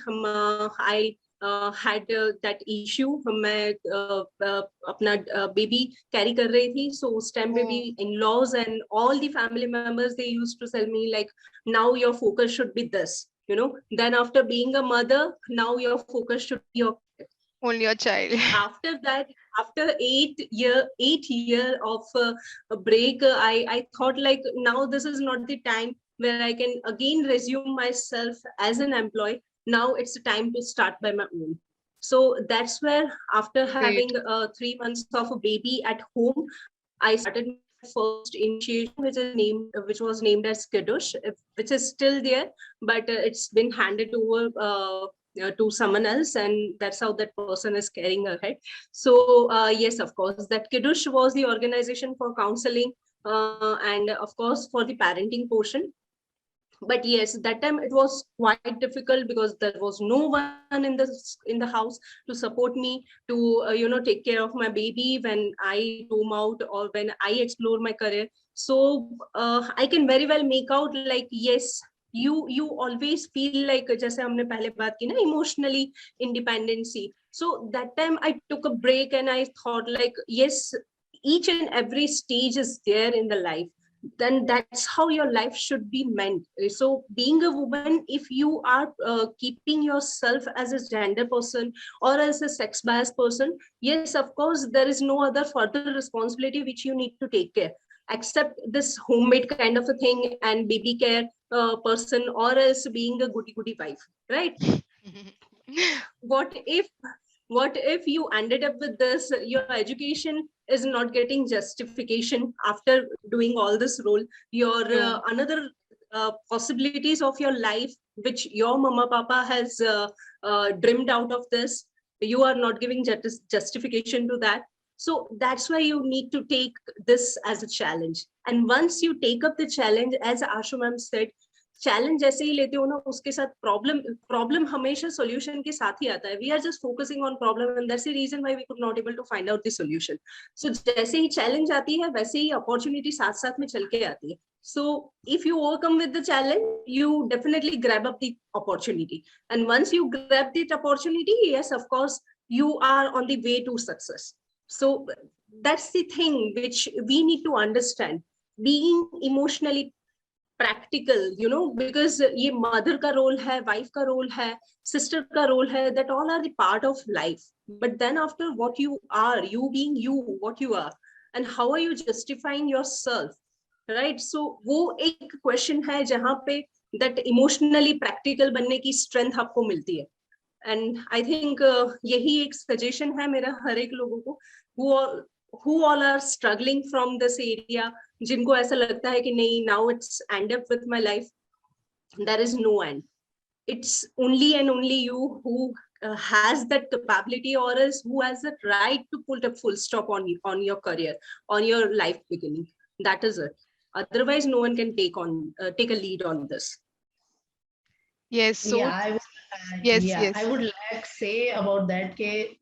I had that issue. मैं अपना baby carry कर रही थी. So उस time पे भी in-laws and all the family members, they used to tell me like, now your focus should be this, you know. Then after being a mother, now your focus should be your only your child. After that, after 8 year of a break, I thought like, now this is not the time where I can again resume myself as an employee. Now it's the time to start by my own. So that's where after having 3 months of a baby at home, I started my first initiation, which was named as Kiddush, which is still there, but it's been handed over to someone else, and that's how that person is carrying ahead. So yes, of course, that Kiddush was the organization for counseling and of course for the parenting portion. But yes, that time it was quite difficult because there was no one in the house to support me, to you know, take care of my baby when I roam out or when I explore my career. So I can very well make out like, yes, you always feel like, जैसे हमने पहले बात की ना, emotionally independency. So that time I took a break and I thought like, yes, each and every stage is there in the life. Then that's how your life should be meant. So being a woman, if you are keeping yourself as a gender person or as a sex biased person, yes, of course, there is no other further responsibility which you need to take care, except this homemade kind of a thing and baby care person, or else being a goody wife, right? What if you ended up with this, your education is not getting justification after doing all this role, your another possibilities of your life which your mama papa has dreamed out of this, you are not giving justification to that. So that's why you need to take this as a challenge. And once you take up the challenge, as Ashu ma'am said, challenge जैसे ही लेते हो ना, उसके साथ problem हमेशा solution के साथ ही आता है. We are just focusing on problem and that's the reason why we could not able to find out the solution. So जैसे ही चैलेंज आती है, वैसे ही अपॉर्चुनिटी साथ साथ में चल के आती है. So if you overcome with the challenge, you definitely grab up the opportunity. And once you grab that opportunity, yes, of course, you are on the way to success. So that's the thing which we need to understand. Being emotionally practical, you know, because ये mother का role है, wife का role है, sister का role है, that all are the part of life. But then after, what you are, you being you, what you are, and how are you justifying yourself, right? So वो एक question है जहाँ पे that emotionally practical बनने की strength आपको मिलती है. And I think यही एक suggestion है मेरा हर एक लोगों को who all are struggling from this area, जिनको ऐसा लगता है कि नहीं, now it's end up with my life. There is no end. It's only and only you who has that capability, or else who has the right to put a full stop on your career, on your life beginning. That is it. Otherwise, no one can take a lead on this. Yes. So Yeah, yes, yes. I would like say about that.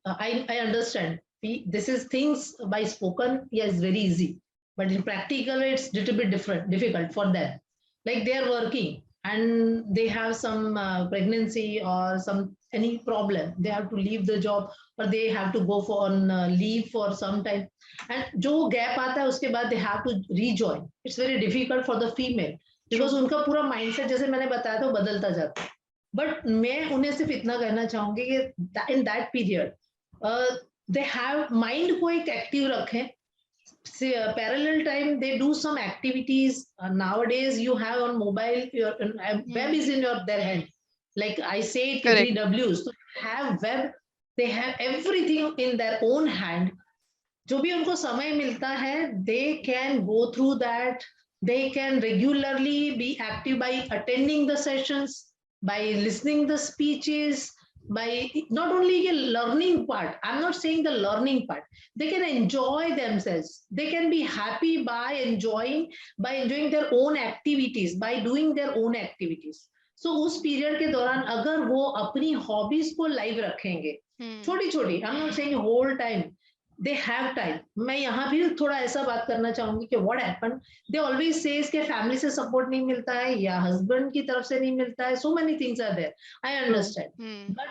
I understand. This is things by spoken, yes, very easy, but in practical, it's little bit difficult for them. Like they are working and they have some pregnancy or any problem, they have to leave the job or they have to go for on leave for some time. And जो gap आता है उसके बाद they have to rejoin. It's very difficult for the female because उनका पूरा mindset जैसे मैंने बताया था वो बदलता जाता है. बट मैं उन्हें सिर्फ इतना कहना चाहूंगी कि in that period they have mind को एक एक्टिव रखें. Parallel time they do some activities. Nowadays you have on mobile, your web is in their hand. Like I say, 3Ws, so have web, they have everything in their own hand. जो भी उनको समय मिलता है, they can go through that. They can regularly be active by attending the sessions, by listening the speeches, by not only the learning part. I'm not saying the learning part. They can enjoy themselves. They can be happy by enjoying their own activities, by doing their own activities. So उस period के दौरान अगर वो अपनी hobbies को live रखेंगे, छोटी छोटी, I'm not saying whole time, they have time. मैं यहाँ भी थोड़ा ऐसा बात करना चाहूंगी कि what happened, they always says कि फैमिली से सपोर्ट नहीं मिलता है या हस्बैंड की तरफ से नहीं मिलता है, so many things are there, I understand. but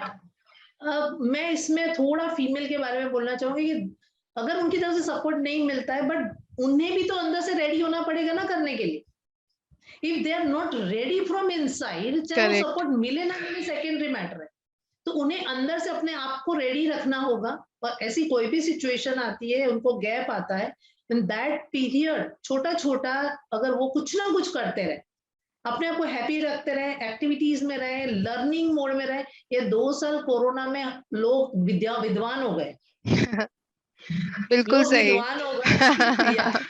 मैं इसमें थोड़ा फीमेल के बारे में बोलना चाहूंगी कि अगर उनकी तरफ से सपोर्ट नहीं मिलता है, बट उन्हें भी तो अंदर से रेडी होना पड़ेगा ना करने के लिए. If they are not ready from inside, चाहे वो सपोर्ट मिले ना मिले सेकेंडरी मैटर है, तो उन्हें अंदर से अपने आप को रेडी रखना होगा. और ऐसी कोई भी सिचुएशन आती है, उनको गैप आता है, इन दैट पीरियड छोटा छोटा अगर वो कुछ ना कुछ करते रहे, अपने आप को हैप्पी रखते रहे, एक्टिविटीज में रहे, लर्निंग मोड में रहे. ये 2 साल कोरोना में लोग विद्वान हो गए. बिल्कुल सही. विद्वान हो गए.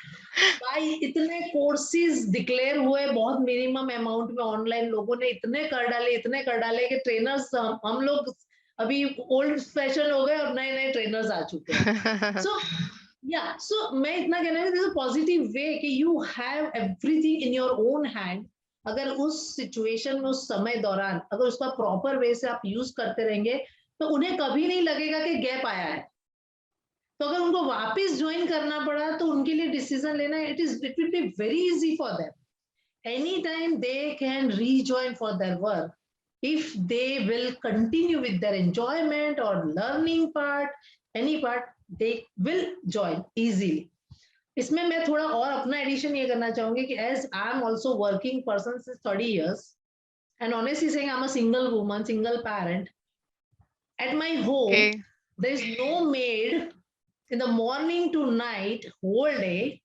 भाई इतने कोर्सेज डिक्लेयर हुए, बहुत मिनिमम अमाउंट में ऑनलाइन लोगों ने इतने कर डाले कि ट्रेनर्स, हम लोग अभी ओल्ड फैशन हो गए और नए नए ट्रेनर्स आ चुके हैं. सो मैं इतना कहना है, this is a positive way कि you have everything in your own hand. अगर उस सिचुएशन में, उस समय दौरान अगर उसका प्रॉपर वे से आप यूज करते रहेंगे, तो उन्हें कभी नहीं लगेगा कि गैप आया है. तो अगर उनको वापस ज्वाइन करना पड़ा तो उनके लिए डिसीजन लेना, it will be very easy for them. Any time they can rejoin for their work if they will continue with their enjoyment or learning part, any part, they will join easily. इसमें मैं थोड़ा और अपना addition ये करना चाहूंगी कि as I am also working person since 30 years and honestly saying I'm a single woman, single parent. At my home, there is no maid. In the morning to night, whole day,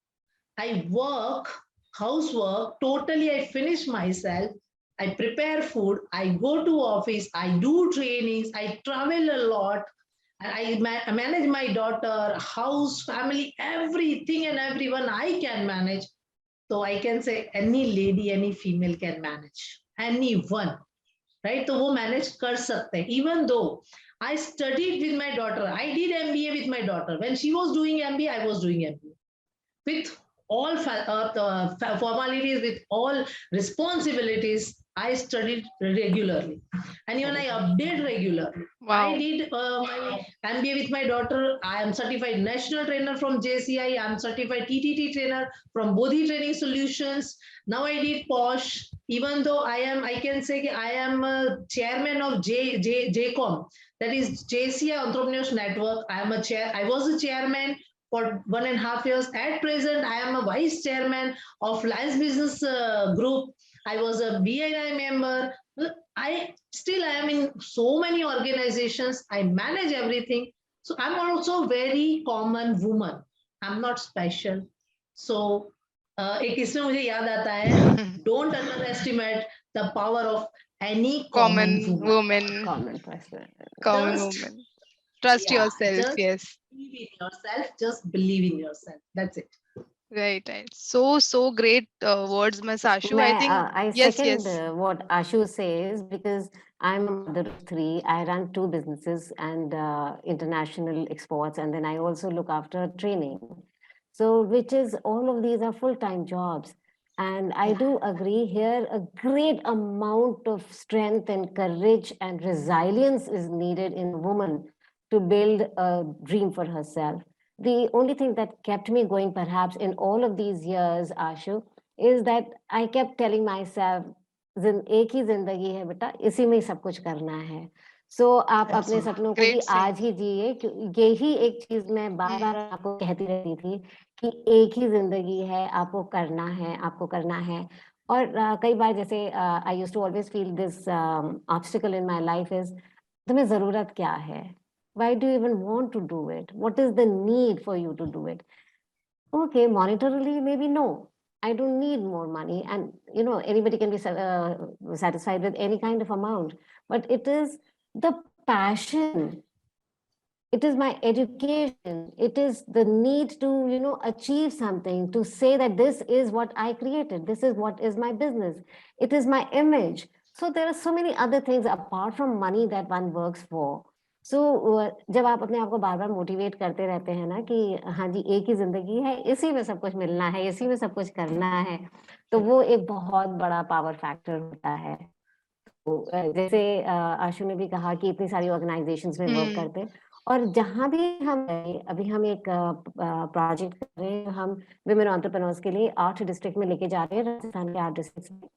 I work, housework, totally I finish myself. I prepare food, I go to office, I do trainings, I travel a lot, and I manage my daughter, house, family, everything and everyone I can manage. So I can say any lady, any female can manage, anyone, right? So वो manage कर सकते हैं. Even though I studied with my daughter, I did MBA with my daughter. When she was doing MBA, I was doing MBA. With all formalities, with all responsibilities, I studied regularly, and even I update regularly. Wow. I did my MBA with my daughter. I am certified national trainer from JCI. I am certified TTT trainer from Bodhi Training Solutions. Now I did POSH. Even though I can say I am a chairman of JCOM, that is JCI Entrepreneurs Network. I was a chairman for 1.5 years. At present, I am a vice chairman of Lions Business Group. I was a BNI member. I am in so many organizations. I manage everything. So I'm also a very common woman. I'm not special. So एक इसमें मुझे याद आता है, don't underestimate the power of any common woman. Common woman. Trust yourself. Just yes. Believe in yourself. Just believe in yourself. That's it. Right. So great words, Ms. Ashu. I think I second what Ashu says, because I'm a mother of 3. I run 2 businesses and international exports, and then I also look after training. So, which is, all of these are full-time jobs. And I do agree here, a great amount of strength and courage and resilience is needed in a woman to build a dream for herself. The only thing that kept me going, perhaps, in all of these years, Ashu, is that I kept telling myself, एक ही जिंदगी है बेटा, इसी में ही सब कुछ करना है. So आप अपने सपनों को भी आज ही जिए. यही एक चीज मैं बार बार आपको कहती रहती थी कि एक ही जिंदगी है, आपको करना है, आपको करना है. और कई बार जैसे I used to always feel this obstacle in my life is, तुम्हें जरूरत क्या है? Why do you even want to do it? What is the need for you to do it? Okay, monetarily, maybe no. I don't need more money. And, anybody can be satisfied with any kind of amount. But it is the passion. It is my education. It is the need to, achieve something, to say that this is what I created. This is what is my business. It is my image. So there are so many other things apart from money that one works for. So जब आप अपने आप को बार बार motivate करते रहते हैं ना कि हाँ जी एक ही जिंदगी है, इसी में सब कुछ मिलना है, इसी में सब कुछ करना है, तो वो एक बहुत बड़ा पावर फैक्टर होता है. तो जैसे आशु ने भी कहा कि इतनी सारी ऑर्गेनाइजेशंस में वर्क करते हैं, और जहां भी हम अभी हम एक प्रोजेक्ट कर रहे हैं, हम विमेन एंटरप्रेन्योर्स के लिए 8 डिस्ट्रिक्ट में लेके जा रहे हैं, राजस्थान के 8 डिस्ट्रिक्ट में.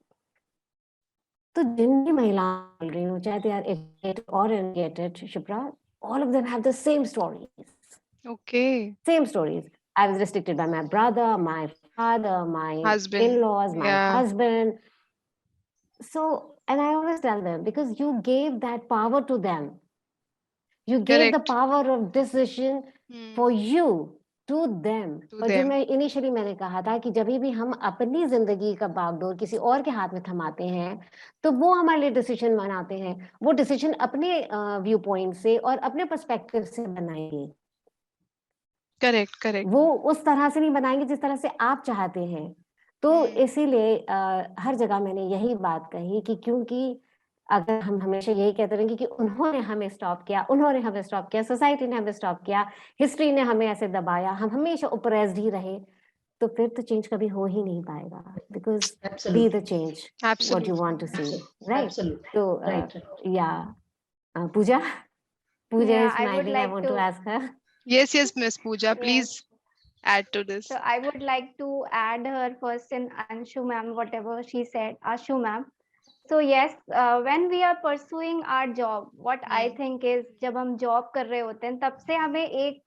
तो जिन भी महिलाएं बोल रही हूँ, चाहे they are educated or uneducated, Shipra, all of them have the same stories. Okay. Same stories. I was restricted by my brother, my father, my in-laws, my husband. So, and I always tell them, because you gave that power to them. You gave the power of decision for you to them. और जो मैं initially मैंने कहा था कि जब भी हम अपनी जिंदगी का बागडोर किसी और के हाथ में थमाते हैं, तो वो हमारे लिए डिसीजन बनाते हैं. वो डिसीजन अपने व्यू पॉइंट से और अपने पर्सपेक्टिव से बनाएंगे. करेक्ट. वो उस तरह से नहीं बनाएंगे जिस तरह से आप चाहते हैं. तो इसीलिए हर जगह मैंने यही बात कही कि क्योंकि अगर हम हमेशा यही कहते रहेंगे कि उन्होंने हमें स्टॉप किया, उन्होंने हमें स्टॉप किया, सोसाइटी ने हमें स्टॉप किया, हिस्ट्री ने हमें ऐसे दबाया, हम हमेशा ओप्रेस्ड ही रहे, तो फिर तो चेंज कभी हो ही नहीं पाएगा. Because be the change what you want to see, right? तो या पूजा is smiling. I want to ask her. Yes, Miss Pooja, please add to this. So I would like to add her first in Anshu ma'am, whatever she said, Ashu ma'am. So yes, when we are pursuing our job, what I think is जब हम job कर रहे होते हैं तब से हमें एक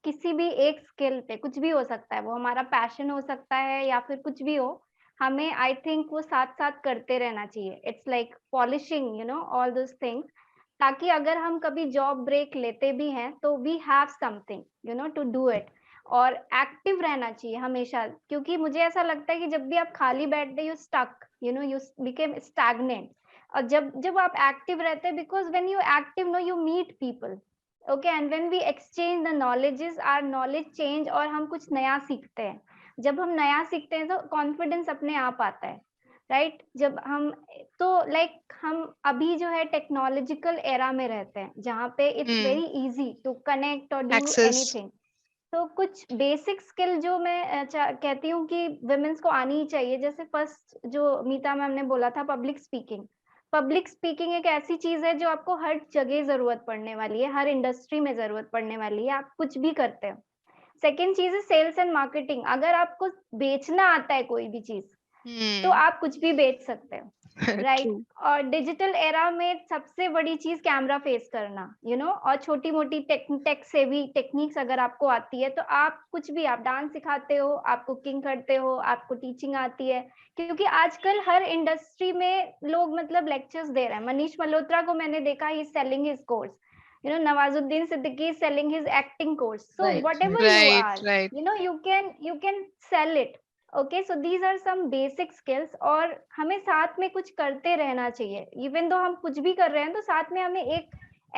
किसी भी एक स्किल पे, कुछ भी हो सकता है, वो हमारा पैशन हो सकता है या फिर कुछ भी हो, हमें आई थिंक वो साथ साथ करते रहना चाहिए. It's like polishing all those things, ताकि अगर हम कभी जॉब ब्रेक लेते भी हैं तो we have something to do it. और एक्टिव रहना चाहिए हमेशा, क्योंकि मुझे ऐसा लगता है कि जब भी आप खाली बैठते you stuck, you became stagnant. और जब आप एक्टिव रहते हैं, because when you active you meet people, okay, and when we exchange the knowledges, our knowledge change, और हम कुछ नया सीखते हैं. जब हम नया सीखते हैं तो कॉन्फिडेंस अपने आप आता है, राइट? जब हम तो हम अभी जो है टेक्नोलॉजिकल एरा में रहते हैं, जहाँ पे it's very easy to connect और डू एनीथिंग. तो कुछ बेसिक स्किल जो मैं कहती हूँ कि विमेन्स को आनी ही चाहिए. जैसे फर्स्ट जो मीता मैम ने बोला था, पब्लिक स्पीकिंग. पब्लिक स्पीकिंग एक ऐसी चीज है जो आपको हर जगह जरूरत पड़ने वाली है, हर इंडस्ट्री में जरूरत पड़ने वाली है, आप कुछ भी करते हो. सेकेंड चीज है सेल्स एंड मार्केटिंग. अगर आपको बेचना आता है कोई भी चीज, तो आप कुछ भी बेच सकते हो, राइट? और डिजिटल एरा में सबसे बड़ी चीज कैमरा फेस करना, और छोटी मोटी टेक से भी टेक्निक्स अगर आपको आती है तो आप कुछ भी, आप डांस सिखाते हो, आप कुकिंग करते हो, आपको टीचिंग आती है. क्योंकि आजकल हर इंडस्ट्री में लोग मतलब लेक्चर्स दे रहे हैं. मनीष मल्होत्रा को मैंने देखा, he is selling his course. Nawazuddin Siddiqui is selling his acting course. So whatever you are, you can sell it. Okay, so these are some basic skills. और हमें साथ में कुछ करते रहना चाहिए. Even though हम कुछ भी कर रहे हैं तो साथ में हमें एक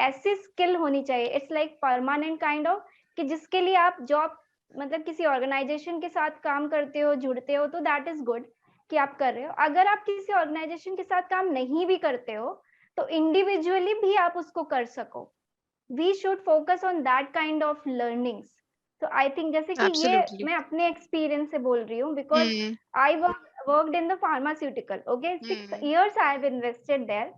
ऐसी स्किल होनी चाहिए. It's like permanent kind of, कि जिसके लिए आप जॉब मतलब किसी ऑर्गेनाइजेशन के साथ काम करते हो, जुड़ते हो, तो that is good कि आप कर रहे हो. अगर आप किसी ऑर्गेनाइजेशन के साथ काम नहीं भी करते हो तो इंडिविजुअली भी आप उसको कर सको. We should focus on that kind of learnings. So I think जैसे कि ये मैं अपने एक्सपीरियंस से बोल रही हूँ, because I worked in the pharmaceutical. Okay, 6 years I have invested there.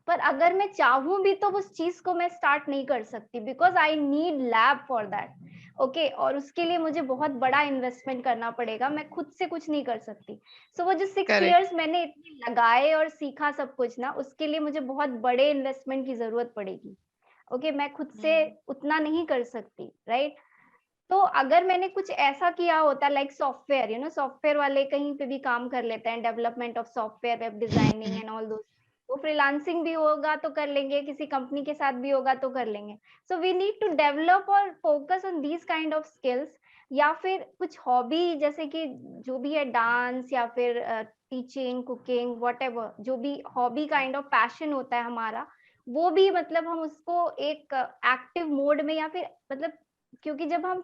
पर अगर मैं चाहूँ भी तो उस चीज को मैं स्टार्ट नहीं कर सकती because I need lab for that. Okay, और उसके लिए मुझे बहुत बड़ा इन्वेस्टमेंट करना पड़ेगा, मैं खुद से कुछ नहीं कर सकती. सो वो जो 6 इयर्स मैंने इतने लगाए और सीखा सब कुछ ना, उसके लिए मुझे बहुत बड़े इन्वेस्टमेंट की जरूरत पड़ेगी. ओके, मैं खुद से उतना नहीं कर सकती, राइट. तो अगर मैंने कुछ ऐसा किया होता लाइक सॉफ्टवेयर, सॉफ्टवेयर वाले कहीं पे भी काम कर लेते हैं, development of software, web designing and all those. वो फ्रीलांसिंग भी होगा तो कर लेंगे, किसी कंपनी के साथ भी होगा तो कर लेंगे. So we need to develop और focus on these kind of skills. या फिर कुछ हॉबी, जैसे कि जो भी है डांस या फिर टीचिंग, कुकिंग, व्हाटएवर, जो भी हॉबी काइंड ऑफ पैशन होता है हमारा, वो भी मतलब हम उसको एक एक्टिव मोड में या फिर मतलब, क्योंकि जब हम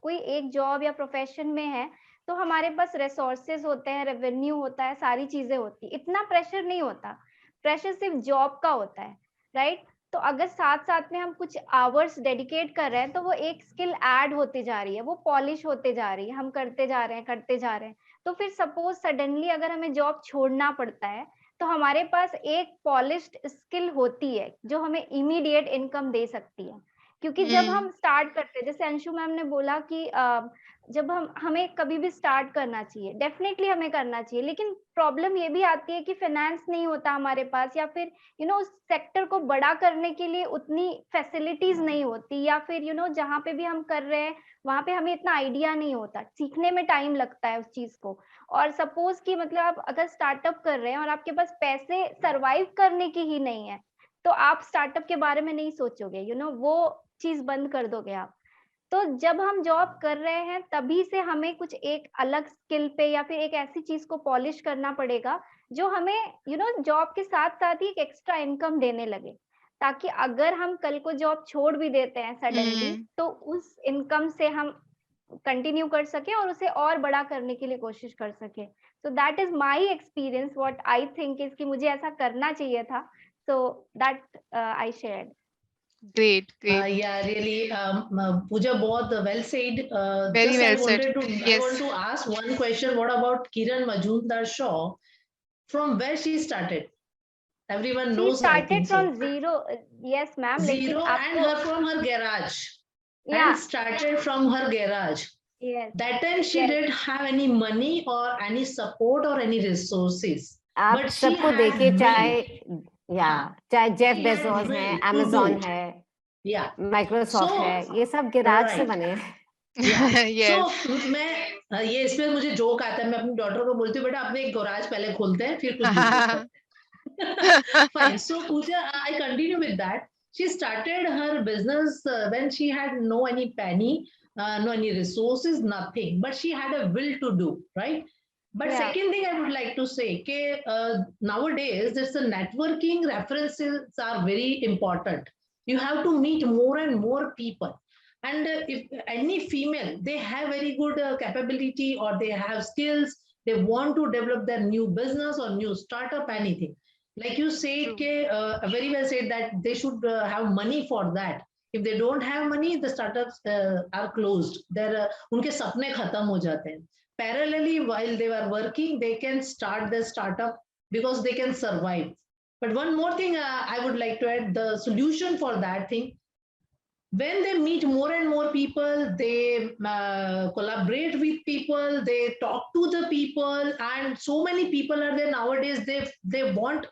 कोई एक जॉब या प्रोफेशन में है तो हमारे पास रिसोर्सेज होते हैं, रेवेन्यू होता है, सारी चीजें होती, इतना प्रेशर नहीं होता. प्रेशर सिर्फ जॉब का होता है, राइट. तो अगर साथ साथ में हम कुछ आवर्स डेडिकेट कर रहे हैं तो वो एक स्किल ऐड होती जा रही है, वो पॉलिश होते जा रही है, हम करते जा रहे हैं करते जा रहे हैं. तो फिर सपोज सडनली अगर हमें जॉब छोड़ना पड़ता है तो हमारे पास एक पॉलिश्ड स्किल होती है जो हमें इमीडिएट इनकम दे सकती है. क्योंकि जब हम स्टार्ट करते हैं, जैसे अंशु मैम ने बोला कि जब हमें कभी भी स्टार्ट करना चाहिए, डेफिनेटली हमें करना चाहिए, लेकिन प्रॉब्लम ये भी आती है कि फाइनेंस नहीं होता हमारे पास, या फिर उस सेक्टर को बड़ा करने के लिए उतनी फैसिलिटीज नहीं होती, या फिर जहाँ पे भी हम कर रहे हैं वहां पे हमें इतना आइडिया नहीं होता, सीखने में टाइम लगता है उस चीज को. और सपोज कि मतलब आप अगर स्टार्टअप कर रहे हैं और आपके पास पैसे सरवाइव करने की ही नहीं है, तो आप स्टार्टअप के बारे में नहीं सोचोगे, वो चीज बंद कर दोगे आप. तो जब हम जॉब कर रहे हैं तभी से हमें कुछ एक अलग स्किल पे या फिर एक ऐसी चीज को पॉलिश करना पड़ेगा जो हमें जॉब के साथ साथ ही एक एक्स्ट्रा इनकम देने लगे, ताकि अगर हम कल को जॉब छोड़ भी देते हैं सडनली तो उस इनकम से हम कंटिन्यू कर सके और उसे और बड़ा करने के लिए कोशिश कर सके. So that is my experience, what I think is कि मुझे ऐसा करना चाहिए था. So that I shared. Great. Yeah, really, Pooja, बहुत well said. Very well said. I want to ask one question. What about Kiran Majumdar Shaw? From where she started? Everyone knows. She started from zero. Yes, ma'am. Zero, and from her garage. Yeah. And started from her garage. Yes. That time she didn't have any money or any support or any resources. आप सबको देखे, चाहे Jeff Bezos है, Amazon है, Microsoft है, ये सब garage से बने हैं. So मैं ये इसमें मुझे जोक आता है, मैं अपनी डॉटर को बोलती हूँ बेटा अपने एक गैराज पहले खोलते हैं फिर कुछ. Fine. So Pooja, I continue with that. She started her business when she had no any penny, no any resources, nothing, but she had a will to do, right? But second thing I would like to say, nowadays there's the networking references are very important. You have to meet more and more people. And if any female, they have very good capability or they have skills, they want to develop their new business or new startup, anything. Like you said, very well said that they should have money for that. If they don't have money, the startups are closed. उनके सपने खत्म हो जाते हैं. Parallelly, while they were working, they can start the startup because they can survive. But one more thing I would like to add, the solution for that thing, when they meet more and more people, they collaborate with people, they talk to the people, and so many people are there nowadays. They want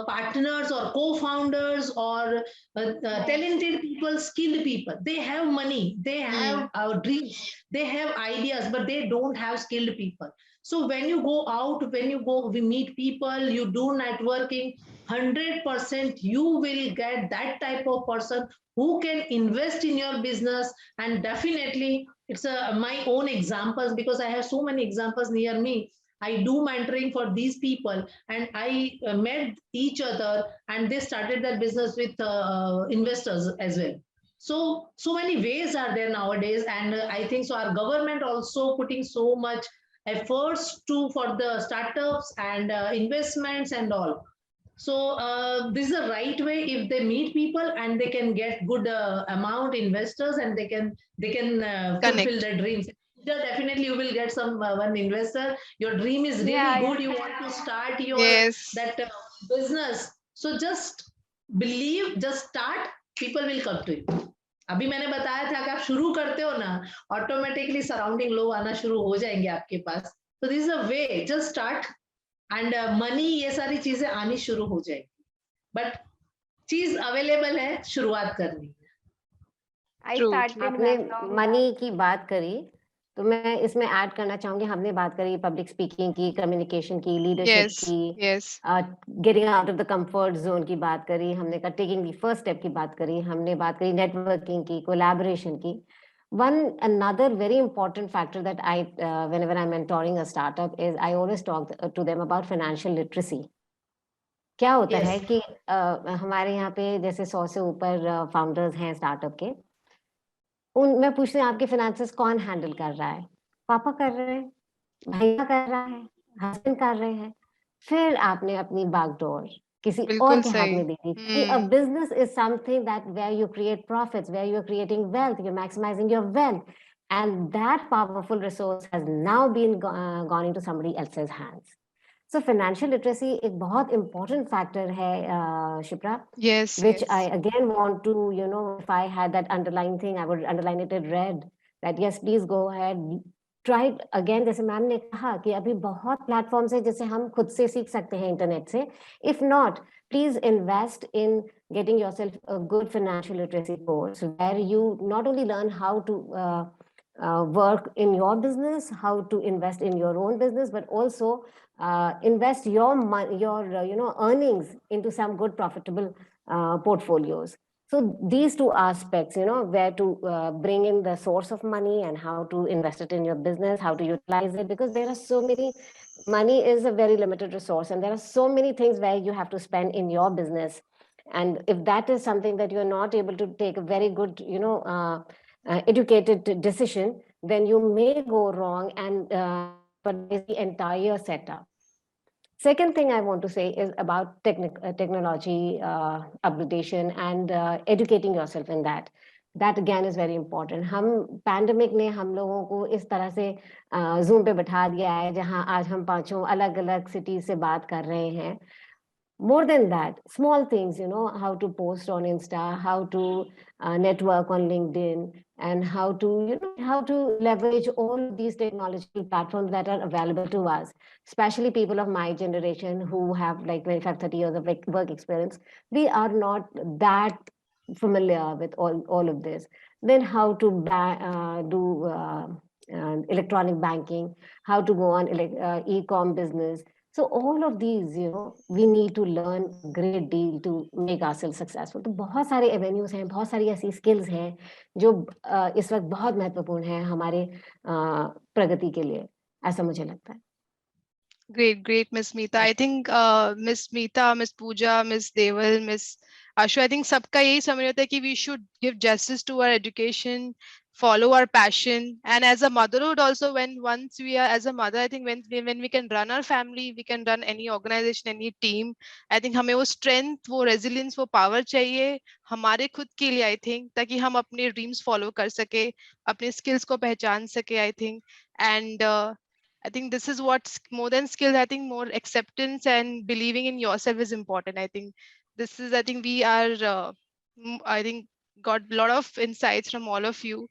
partners or co-founders or talented people, skilled people. They have money, they have dreams, they have ideas, but they don't have skilled people. So when you go out, we meet people, you do networking, 100% you will get that type of person who can invest in your business. And definitely it's my own examples, because I have so many examples near me. I do mentoring for these people, and I met each other, and they started their business with investors as well. So many ways are there nowadays, and I think so our government also putting so much efforts for the startups and investments and all. So this is the right way. If they meet people and they can get good amount investors, and they can fulfill their dreams. definitely you will get some one investor. Your dream is really good. You want to start your that business. So just believe, just start. People will come to you. अभी मैंने बताया था कि आप शुरू करते हो ना, ऑटोमेटिकली सराउंडिंग लोग आना शुरू हो जाएंगे आपके पास. So this is a way. Just start and money ये सारी चीजें आनी शुरू हो जाएगी. But चीज अवेलेबल है, शुरुआत करनी है. आपने मनी की बात करी तो मैं इसमें ऐड करना चाहूंगी. हमने बात करी पब्लिक स्पीकिंग की, कम्युनिकेशन की, लीडरशिप की, getting out of the comfort zone की बात करी, हमने कहा टेकिंग द फर्स्ट स्टेप की बात करी, हमने बात करी नेटवर्किंग की, कोलैबोरेशन की. One another very important factor that I whenever I'm mentoring a startup is I always talk to them about financial literacy. क्या होता है कि हमारे यहाँ पे जैसे 100 से ऊपर फाउंडर्स हैं स्टार्टअप के, मैं पूछती हूँ आपके फाइनेंसेस कौन हैंडल कर रहा है? पापा कर रहे हैं, भैया कर रहा है, हस्बैंड कर रहे हैं. फिर आपने अपनी बैकडोर किसी और के हाथ में दे दी. A business is something that where you create profits, where you're creating wealth, you're maximizing your wealth, and that powerful resource has now been gone into somebody else's hands. So financial literacy एक बहुत important factor है, Shipra. Yes. Which I again want to, if I had that underlying thing, I would underline it in red. That yes, please go ahead, try it again. जैसे ma'am ने कहा कि अभी बहुत platforms है जिसे हम खुद से सीख सकते हैं इंटरनेट से. If not, please invest in getting yourself a good financial literacy course where you not only learn how to work in your business, how to invest in your own business, but also invest your earnings into some good profitable portfolios. So these two aspects, where to bring in the source of money and how to invest it in your business, how to utilize it, because there are so many, money is a very limited resource and there are so many things where you have to spend in your business. And if that is something that you're not able to take a very good, educated decision, then you may go wrong and the entire setup. Second thing I want to say is about technology upgradation and educating yourself in that. That again is very important. हम pandemic ने हम लोगों को इस तरह से Zoom पे बैठा दिया है जहां आज हम पांचों अलग-अलग cities से बात कर रहे हैं. More than that, small things, how to post on Insta, how to network on LinkedIn, and how to, how to leverage all of these technological platforms that are available to us, especially people of my generation who have like 25, 30 years of work experience. We are not that familiar with all of this. Then how to do electronic banking, how to go on e-com business. So all of these, we need to learn a great deal to make ourselves successful. तो बहुत सारे avenues हैं, बहुत सारी ऐसी skills हैं जो इस वक्त बहुत महत्वपूर्ण हैं हमारे प्रगति के लिए, ऐसा मुझे लगता है. Great, Miss Meeta. I think Miss Meeta, Miss Pooja, Miss Deval, Miss Ashu, I think सबका यही समझ होता है कि we should give justice to our education, follow our passion, and as a motherhood also, when once we are as a mother, I think when we can run our family, we can run any organization, any team. I think हमें वो strength, वो resilience, वो power चाहिए हमारे खुद के लिए, I think, ताकि हम अपने dreams follow कर सके, अपने skills को पहचान सके, I think, and I think this is what's more than skills. I think more acceptance and believing in yourself is important. I think this is, I think we are, I think got a lot of insights from all of you.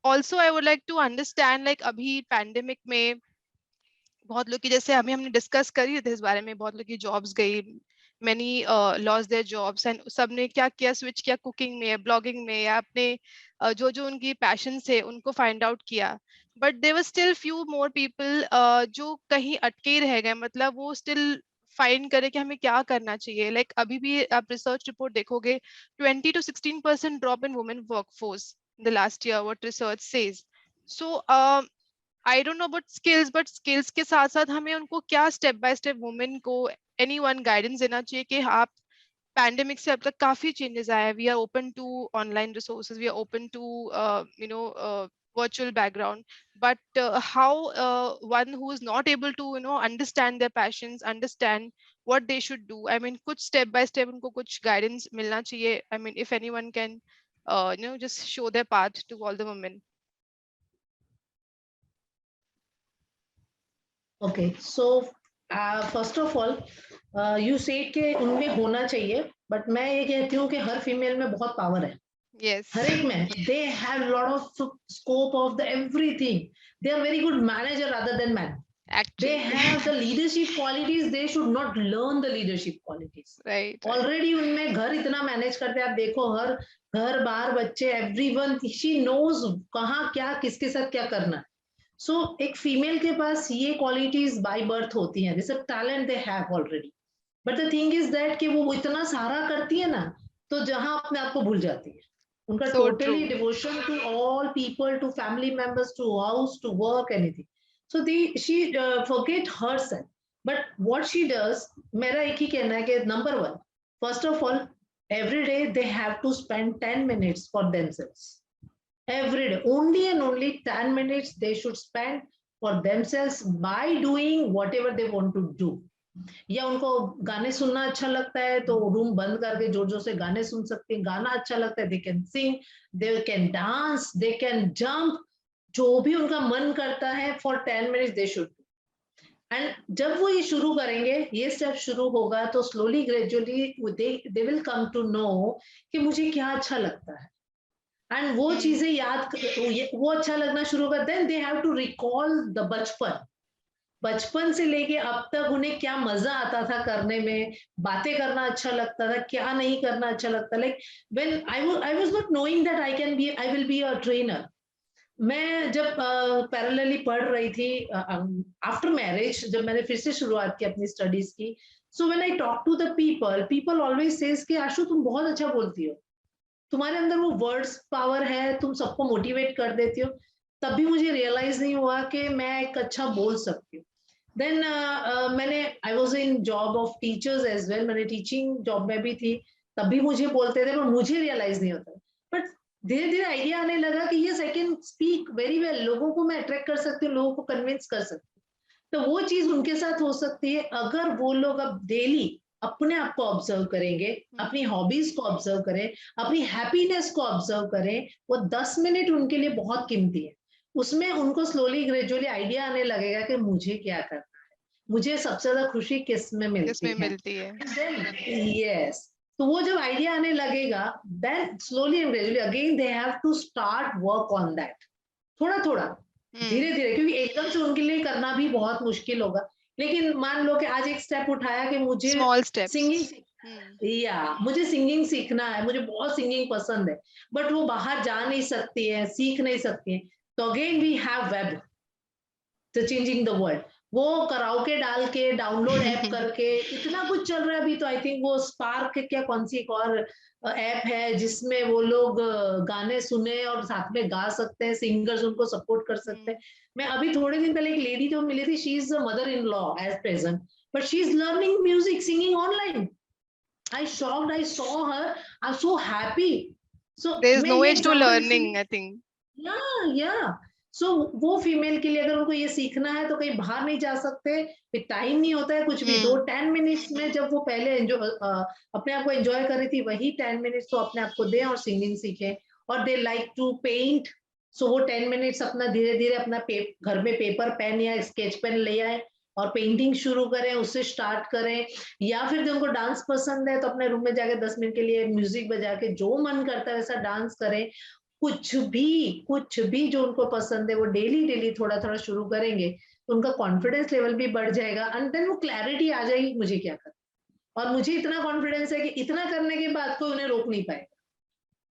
Also, I would like to understand like अभी pandemic में बहुत लोग की जैसे अभी हमने discuss करी थे इस बारे में बहुत लोग की जॉब्स गई many lost their jobs and सबने क्या किया स्विच किया कुकिंग में ब्लॉगिंग में या अपने जो जो उनकी पैशन थे उनको फाइंड आउट किया but there were still few more people जो कहीं अटके ही रह गए मतलब वो स्टिल फाइंड करे कि हमें क्या करना चाहिए लाइक अभी भी आप रिसर्च रिपोर्ट देखोगे 20 to 16% drop in women workforce in the last year what research says so I don't know about skills but skills के साथ साथ हमें उनको क्या स्टेप बाय स्टेप वुमेन को एनीवन गाइडेंस देना चाहिए कि आप पैंडेमिक से अब तक काफी चेंजेस आए we are open to online resources we are open to virtual background but how one who is not able to understand their passions understand what they should do I mean kuch step by step unko kuch guidance milna chahiye I mean if anyone can just show their path to all the women. Okay, so first of all, you said कि उनमें होना चाहिए, but मैं ये कहती हूँ कि हर female में बहुत पावर है. Yes. हर एक में, they have a lot of scope of the everything. They are very good manager rather than man. Actually. They have the leadership qualities. They should not learn the leadership qualities. Right. Already उनमें घर इतना manage करते हैं. आप देखो हर घर बार बच्चे everyone, she knows कहाँ क्या किसके साथ क्या करना है. So एक फीमेल के पास ये क्वालिटीज बाय बर्थ होती हैं. This talent they have already. But the thing is that कि वो इतना सारा करती है ना, तो जहां अपने आप को भूल जाती है. उनका totally devotion to all people, to family members, to house, to work, anything. So she forget herself. But what she does, मेरा एक ही कहना है कि number one, first of all, every day they have to spend 10 minutes for themselves. Every day, only and only 10 minutes they should spend for themselves by doing whatever they want to do. या उनको गाने सुनना अच्छा लगता है तो room बंद करके जोर जोर से गाने सुन सकते हैं. गाना अच्छा लगता है, they can sing, they can dance, they can jump. जो भी उनका मन करता है for 10 minutes they should. And जब वो ये शुरू करेंगे, ये स्टेप शुरू होगा, तो slowly gradually they will come to know कि मुझे क्या अच्छा लगता है. एंड वो चीजें याद, वो अच्छा लगना शुरू कर. Then they have to recall the बचपन से लेके अब तक उन्हें क्या मजा आता था करने में, बातें करना अच्छा लगता था, क्या नहीं करना अच्छा लगता. Like when I was not knowing that I will be a trainer. मैं जब पैरेलली पढ़ रही थी आफ्टर मैरिज, जब मैंने फिर से शुरुआत की अपनी स्टडीज की, so when I talk to the people always says कि आशु तुम बहुत अच्छा बोलती हो, तुम्हारे अंदर वो वर्ड्स पावर है, तुम सबको मोटिवेट कर देती हो. तब भी मुझे रियलाइज नहीं हुआ कि मैं एक अच्छा बोल सकती हूँ. देन मैंने I was in job of teachers as well. मैंने टीचिंग जॉब में भी थी, तब भी मुझे बोलते थे, पर मुझे रियलाइज नहीं होता. बट धीरे धीरे आइडिया आने लगा कि ये I can speak very well, लोगों को मैं अट्रैक्ट कर सकती हूँ, लोगों को कन्विंस कर सकती हूँ. तो वो चीज उनके साथ हो सकती है अगर वो लोग अब डेली अपने आप को ऑब्जर्व करेंगे, अपनी हॉबीज को ऑब्जर्व करें, अपनी हैप्पीनेस को ऑब्जर्व करें. वो 10 मिनट उनके लिए बहुत कीमती है. उसमें उनको स्लोली ग्रेजुअली आइडिया आने लगेगा कि मुझे क्या करना है, मुझे सबसे ज्यादा खुशी किस में मिलती है. यस. तो वो जब आइडिया आने लगेगा, then slowly and gradually again they have to start work on that. थोड़ा थोड़ा, धीरे धीरे, क्योंकि एकदम से उनके लिए करना भी बहुत मुश्किल होगा. लेकिन मान लो कि आज एक स्टेप उठाया कि मुझे सिंगिंग, मुझे सिंगिंग सीखना है, मुझे बहुत सिंगिंग पसंद है, बट वो बाहर जा नहीं सकती है, सीख नहीं सकती है. तो again we have web, the changing the world. वो कराओके डाल के, डाउनलोड ऐप करके, इतना कुछ चल रहा है अभी. तो आई थिंक वो स्पार्क क्या कौन सी एक और ऐप है जिसमें वो लोग गाने सुने और साथ में गा सकते हैं, सिंगर्स उनको सपोर्ट कर सकते हैं. मैं अभी थोड़े दिन पहले एक लेडी जो मिली थी, she is a mother in law as present, but she is learning music, singing online. I shocked, I saw her, I'm so happy. So there is no age to learning, I think. Yeah. So वो female के लिए अगर उनको ये सीखना है तो कहीं बाहर नहीं जा सकते, टाइम नहीं होता है कुछ भी. तो 10 मिनट्स में जब वो पहले अपने आप को एंजॉय कर रही थी, वही 10 मिनट्स तो अपने आप को दें और सिंगिंग सीखें. और दे लाइक टू पेंट, सो वो 10 मिनट्स अपना धीरे धीरे अपना घर में पेपर पेन या स्केच पेन ले आए और पेंटिंग शुरू करें, उससे स्टार्ट करें. या फिर जो उनको डांस पसंद है तो अपने रूम में जाके 10 मिनट के लिए म्यूजिक बजा के जो मन करता है वैसा डांस करें. कुछ भी जो उनको पसंद है वो डेली डेली थोड़ा थोड़ा शुरू करेंगे तो उनका कॉन्फिडेंस लेवल भी बढ़ जाएगा. एंड देन वो क्लैरिटी आ जाएगी मुझे क्या करना. और मुझे इतना कॉन्फिडेंस है कि इतना करने के बाद कोई उन्हें रोक नहीं पाएगा,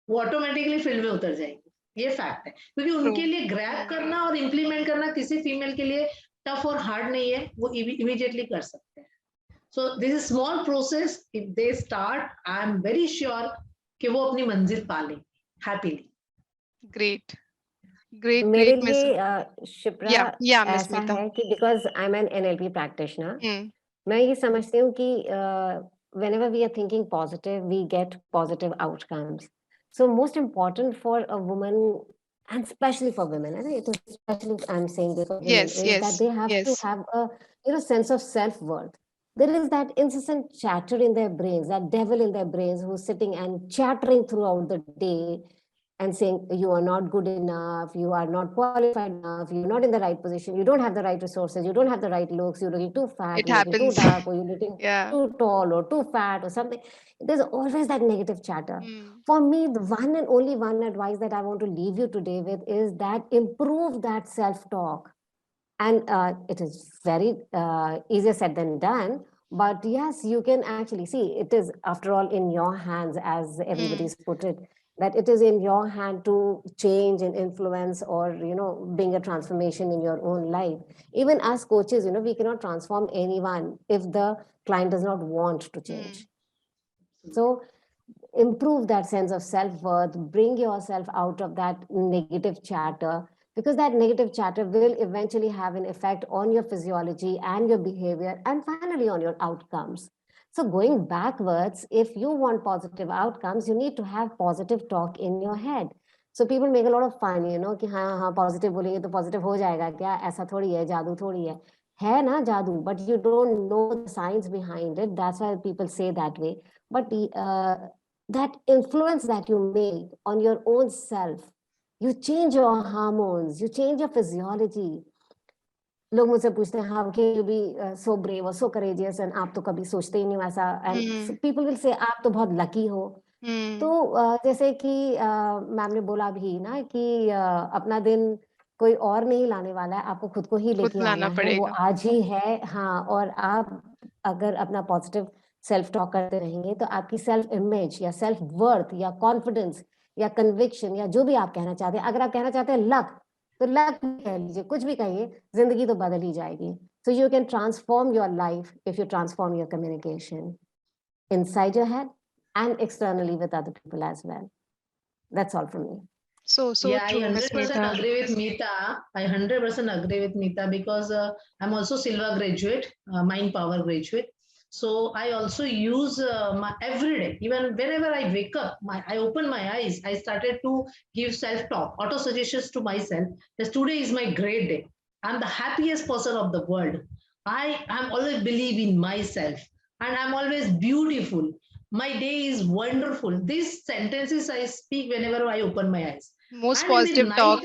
वो ऑटोमेटिकली फील्ड में उतर जाएंगे. ये फैक्ट है, क्योंकि उनके लिए ग्रैब करना और इम्प्लीमेंट करना किसी फीमेल के लिए टफ और हार्ड नहीं है, वो इमीडिएटली कर सकते हैं. So this is small process, if they start I am very sure कि वो अपनी मंजिल पा लेंगे हैप्पीली. Great. मेरे लिए शिप्रा ऐसा है कि because I am an NLP practitioner, मैं ये समझती हूँ कि whenever we are thinking positive, we get positive outcomes. So most important for a woman, and especially for women, especially I'm saying this for women, is that they have to have a sense of self-worth. There is that incessant chatter in their brains, that devil in their brains who's sitting and chattering throughout the day. and saying you are not good enough, you are not qualified enough, you're not in the right position, you don't have the right resources, you don't have the right looks, you're looking too fat, It you're looking too happens. dark, or you're looking Yeah. too tall or too fat or something. There's always that negative chatter. Mm. For me, the one and only one advice that I want to leave you today with is that improve that self-talk. And it is very easier said than done. But yes, you can actually see it is, after all, in your hands, as everybody's put it, that it is in your hand to change and influence, or, you know, bring a transformation in your own life. Even as coaches, you know, we cannot transform anyone if the client does not want to change. So improve that sense of self-worth, bring yourself out of that negative chatter, because that negative chatter will eventually have an effect on your physiology and your behavior, and finally on your outcomes. So going backwards, if you want positive outcomes, you need to have positive talk in your head. So people make a lot of fun, you know, कि हाँ हाँ positive बोलेंगे तो positive हो जाएगा क्या, ऐसा थोड़ी है, जादू थोड़ी है ना जादू, but you don't know the science behind it. That's why people say that way. But that influence that you make on your own self, you change your hormones, you change your physiology. लोग मुझसे पूछते हैं, how can you be so brave or so courageous, and आप तो कभी सोचते ही नहीं वैसा, and people will say आप तो बहुत lucky हो. तो जैसे कि मैम ने बोला भी ना कि अपना दिन कोई और नहीं लाने वाला है, आपको खुद को ही लेके आना है, वो आज ही है. हाँ, और आप अगर अपना पॉजिटिव सेल्फ टॉक करते रहेंगे तो आपकी सेल्फ इमेज या सेल्फ वर्थ या कॉन्फिडेंस या कन्विक्शन या जो भी आप कहना चाहते हैं, अगर आप कहना चाहते हैं लक, तो लक कह लीजिए, कुछ भी कहिए, जिंदगी तो बदल ही जाएगी. So you can transform your life if you transform your communication inside your head and externally with other people as well. That's all from me. So yeah, true, I 100% agree with Meeta. I 100% agree with Meeta, because I'm also Silva graduate, Mind Power graduate. So I also use my every day, even whenever I wake up, I open my eyes, I started to give self-talk, auto suggestions to myself. That today is my great day. I'm the happiest person of the world. I'm always believe in myself, and I'm always beautiful. My day is wonderful. These sentences I speak whenever I open my eyes. Most and positive talk.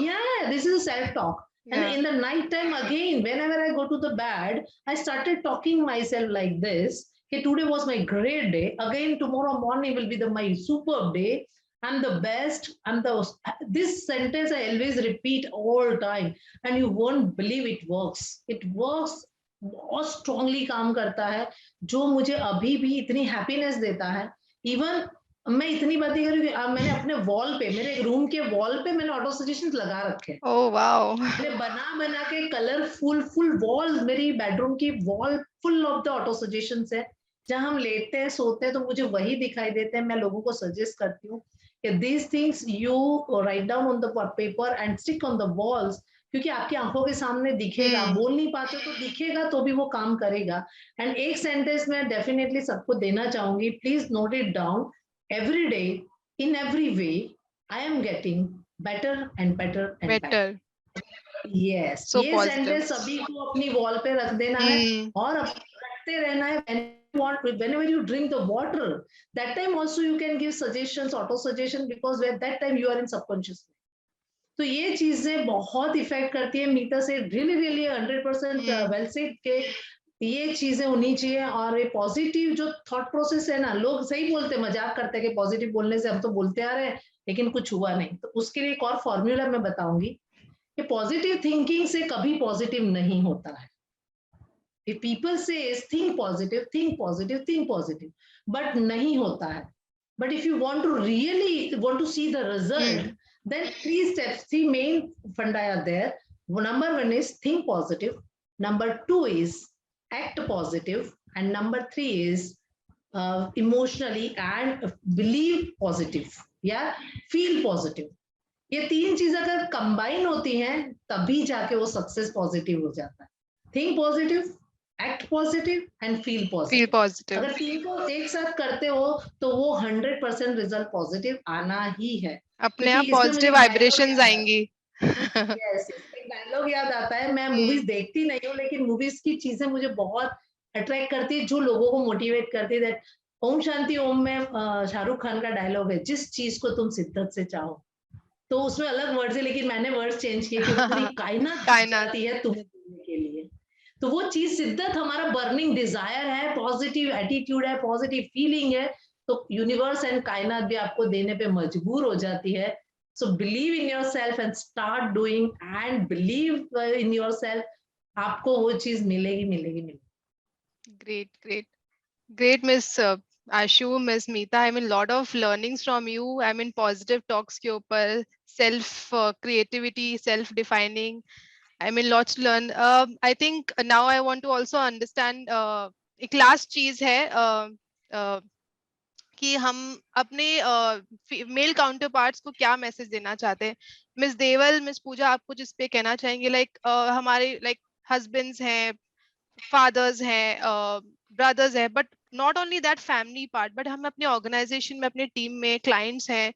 Yeah, this is a self-talk. And in the night time again, whenever I go to the bed, I started talking myself like this. Okay, today was my great day. Again, tomorrow morning will be my superb day. I'm the best. This sentence I always repeat all time. And you won't believe it works. It works. बहुत strongly काम करता है, जो मुझे अभी भी इतनी happiness देता है. इवन मैं इतनी बातें करूँ कि मैंने अपने वॉल पे, मेरे रूम के वॉल पे मैंने ऑटो सजेशंस लगा रखे हैं. Oh wow. मैंने बना के कलरफुल फुल वॉल, मेरी बेडरूम की wall full of the auto suggestions है. जहां हम लेटते हैं, सोते हैं, तो मुझे वही दिखाई देते हैं. मैं लोगों को सजेस्ट करती हूँ कि these things you write down on the paper and stick on the walls, क्योंकि आपकी आंखों के सामने दिखेगा. बोल नहीं पाते तो दिखेगा, तो भी वो काम करेगा. एंड एक सेंटेंस में डेफिनेटली सबको देना चाहूंगी, please note it down. Every day, in every way, I am getting better and better and better. Yes, ये सेंटेंस सभी को अपनी वॉल पे रख देना है और रखते रहना है. Whenever you drink the water, that time also you can give suggestions, auto suggestion, because at that time you are in subconscious. तो ये चीजें बहुत इफेक्ट करती है. मीता से रियली 100% वेल सेड के ये चीजें होनी चाहिए. और ये पॉजिटिव जो थॉट प्रोसेस है ना, लोग सही बोलते, मजाक करते हैं कि पॉजिटिव बोलने से हम तो बोलते आ रहे हैं लेकिन कुछ हुआ नहीं. तो उसके लिए एक और फॉर्मूला मैं बताऊंगी कि पॉजिटिव थिंकिंग से कभी पॉजिटिव नहीं होता है. If people say think positive, think positive, think positive, but नहीं होता है. But if you want to really want to see the result, then 3 steps, 3 main funda are there. Number 1 is think positive. Number 2 is act positive. And number 3 is emotionally and believe positive. Yeah, feel positive. ये 3 चीज अगर combine होती हैं तभी जाके वो success positive हो जाता है. Think positive, act positive and feel positive. अगर 3 को एक साथ करते हो तो वो 100% रिजल्ट पॉजिटिव आना ही है. अपने आप पॉजिटिव वाइब्रेशंस आएंगी. यस, एक डायलॉग याद आता है. मैं मूवीज देखती नहीं हूँ, लेकिन मूवीज की चीजें मुझे बहुत अट्रैक्ट करती है, जो लोगों को मोटिवेट करती है. ओम शांति ओम में शाहरुख खान का डायलॉग है, जिस चीज को तुम शिद्दत से चाहो, तो उसमें अलग वर्ड्स है, लेकिन मैंने वर्ड्स चेंज किए कि पूरी कायनात जाती है तुम्हें देने के लिए। तो वो चीज शिद्दत हमारा बर्निंग डिजायर है, पॉजिटिव एटीट्यूड है, पॉजिटिव फीलिंग है, तो यूनिवर्स एंड कायनात भी आपको देने पे मजबूर हो जाती है। So believe in yourself and start doing and believe in yourself, आपको वो चीज मिलेगी मिलेगी मिलेगी। Great, Miss Ashu, Miss Meeta. I mean, lot of learnings from you. I mean, positive talks के ऊपर, self creativity, self defining. I mean, lots to learn. I think now I want to also understand. एक last चीज है कि हम अपने mail counter parts को क्या मैसेज देना चाहते हैं। मिस देवल, मिस पूजा, आप कुछ इस पे कहना चाहेंगे? लाइक हमारे लाइक हस्बैंड्स हैं, फादर्स हैं, ब्रदर्स हैं, but not only that family part, but हम अपने ऑर्गेनाइजेशन में, अपने टीम में क्लाइंट्स हैं,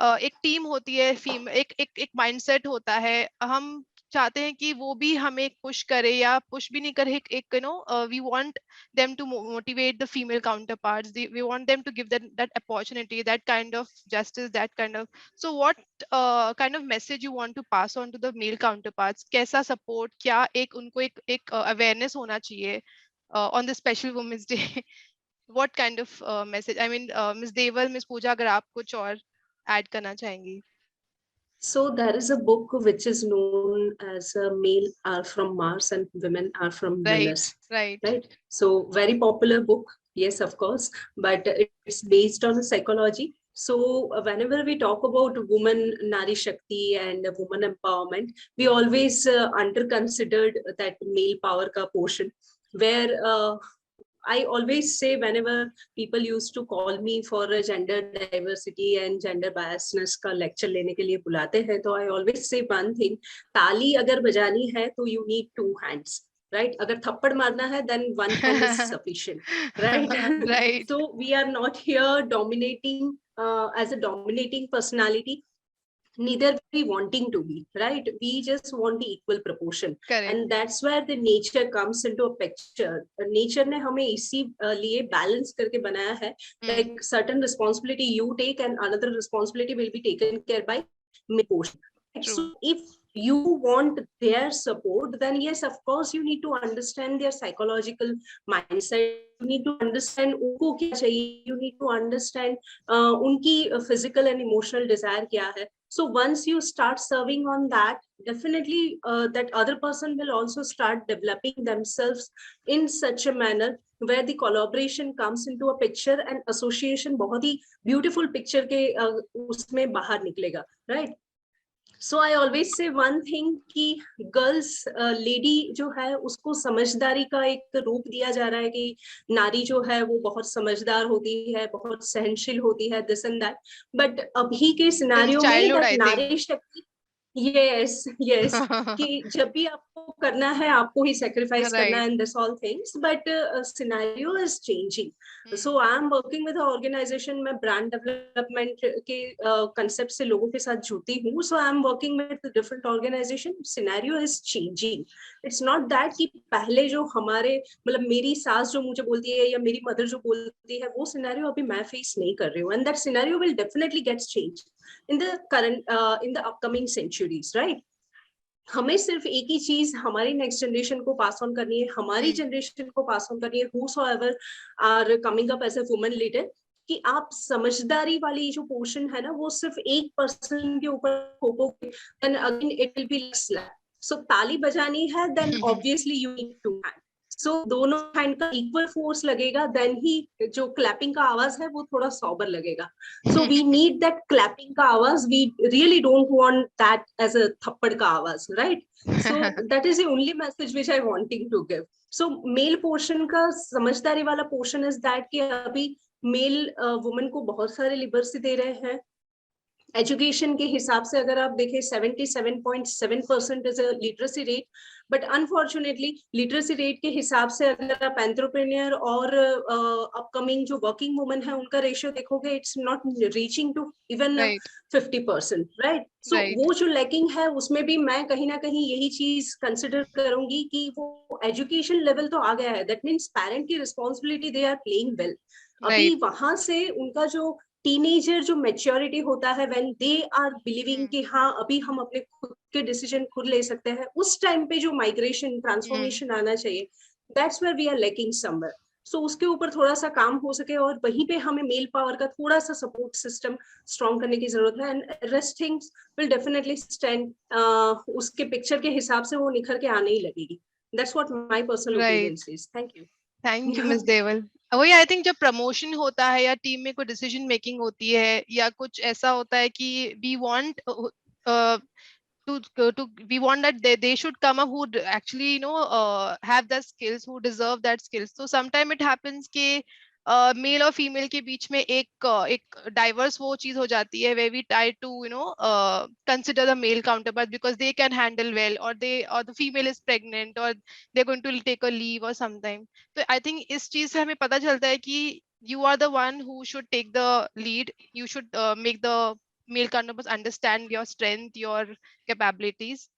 एक टीम होती है, एक माइंडसेट होता है। हम चाहते हैं कि वो भी हमें पुश करे या पुश भी नहीं करे, एक we want them to motivate the female counterparts. We want them to give that opportunity, that kind of justice, that kind of. So what kind of message you want to pass on to the male counterparts? कैसा support, क्या एक उनको एक awareness होना चाहिए on the special Women's Day? What kind of message? I mean, Miss Deval, Miss Pooja, अगर आप कुछ और add करना चाहेंगी? So there is a book which is known as Men Are From Mars and Women Are From Venus. Right. So very popular book. Yes, of course. But it's based on psychology. So whenever we talk about woman Nari Shakti and woman empowerment, we always under-considered that male power ka portion, where I always say whenever people used to call me for a gender diversity and gender biasness का lecture लेने के लिए बुलाते हैं, तो I always say one thing, ताली अगर बजानी है तो you need two hands, right? अगर थप्पड़ मारना है then one hand is sufficient, right? Right. So we are not here dominating as a dominating personality. Neither we wanting to be, right? We just want the equal proportion. Correct. And that's where the nature comes into a picture. Nature ने हमें इसी लिए balance करके बनाया है, like certain responsibility you take and another responsibility will be taken care by male portion. So if you want their support, then yes, of course, you need to understand their psychological mindset. You need to understand उनको क्या चाहिए. You need to understand उनकी physical and emotional desire क्या है. So once you start serving on that, definitely that other person will also start developing themselves in such a manner where the collaboration comes into a picture and association बहुत ही beautiful picture के उसमें बाहर निकलेगा, right? So I always say one thing कि girls lady जो है उसको समझदारी का एक रूप दिया जा रहा है कि नारी जो है वो बहुत समझदार होती है, बहुत सहनशील होती है, this and that. But अभी के सिनेरियो में that नारी शक्ति, yes कि जब भी आपको करना है आपको ही sacrifice करना है and this all things, but scenario is changing. So I am working with an organization, मैं brand development के concept से लोगों के साथ जुड़ती हूँ. So I am working with a different organization. Scenario is changing. It's not that कि पहले जो हमारे मतलब मेरी सास जो मुझे बोलती है या मेरी मदर जो बोलती है वो scenario अभी मैं face नहीं कर रही हूँ, and that scenario will definitely get changed in the current in the upcoming centuries, right? हमें सिर्फ एक ही चीज हमारी नेक्स्ट जनरेशन को पास ऑन करनी है, हमारी जनरेशन को पास ऑन करनी है, whosoever are coming up as a woman leader, कि आप समझदारी वाली जो पोर्शन है ना वो सिर्फ एक पर्सन के ऊपर थोपोगे, then again it will be less. So ताली बजानी है then obviously you need to hand. So दोनों हैंड का इक्वल फोर्स लगेगा, देन ही जो क्लैपिंग का आवाज है वो थोड़ा सॉबर लगेगा. So we need that clapping का आवाज. We really don't want that as a थप्पड़ का आवाज, right? So that is the only message which I wanting to give. So male portion का समझदारी वाला portion is that कि अभी male woman को बहुत सारे लिबर्टी दे रहे हैं. एजुकेशन के हिसाब से अगर आप देखें 77.7% is a literacy rate, but unfortunately literacy rate के हिसाब से अगर आप एंटरप्रेन्योर और अपकमिंग जो वर्किंग वुमेन है उनका रेशियो देखोगे, it's not reaching to even 50%, right? So वो जो लैकिंग है उसमें भी मैं कहीं ना कहीं यही चीज कंसिडर करूंगी कि वो एजुकेशन लेवल तो आ गया है, दैट मीन्स पेरेंट की responsibility they are playing well. अभी वहां से उनका जो टीनेजर जो मैच्योरिटी होता है, व्हेन दे आर बिलीविंग कि हाँ अभी हम अपने खुद के डिसीजन खुद ले सकते हैं, उस टाइम पे जो माइग्रेशन ट्रांसफॉर्मेशन आना चाहिए, that's where we are lacking somewhere. So उसके ऊपर थोड़ा सा काम हो सके, और वहीं पे हमें मेल पावर का थोड़ा सा सपोर्ट सिस्टम स्ट्रॉन्ग करने की जरूरत है. And rest things will definitely stand, उसके पिक्चर के हिसाब से वो निखर के आने ही लगेगी. That's what my personal opinion is. Thank you miss Deval. वही आई थिंक जब प्रमोशन होता है या टीम में कोई डिसीजन मेकिंग होती है या कुछ ऐसा होता है कि we want to we want that they should come up who actually have the skills, who deserve that skills. So sometime it happens कि मेल और फीमेल के बीच में एक डाइवर्स वो चीज हो जाती है, where we try to consider the male counterpart because they can handle well, or the female is pregnant, or they're going to take a leave or sometime. So I think इस चीज से हमें पता चलता है कि you are the one who should take the lead. You should make the male counterparts understand your strength, your capabilities.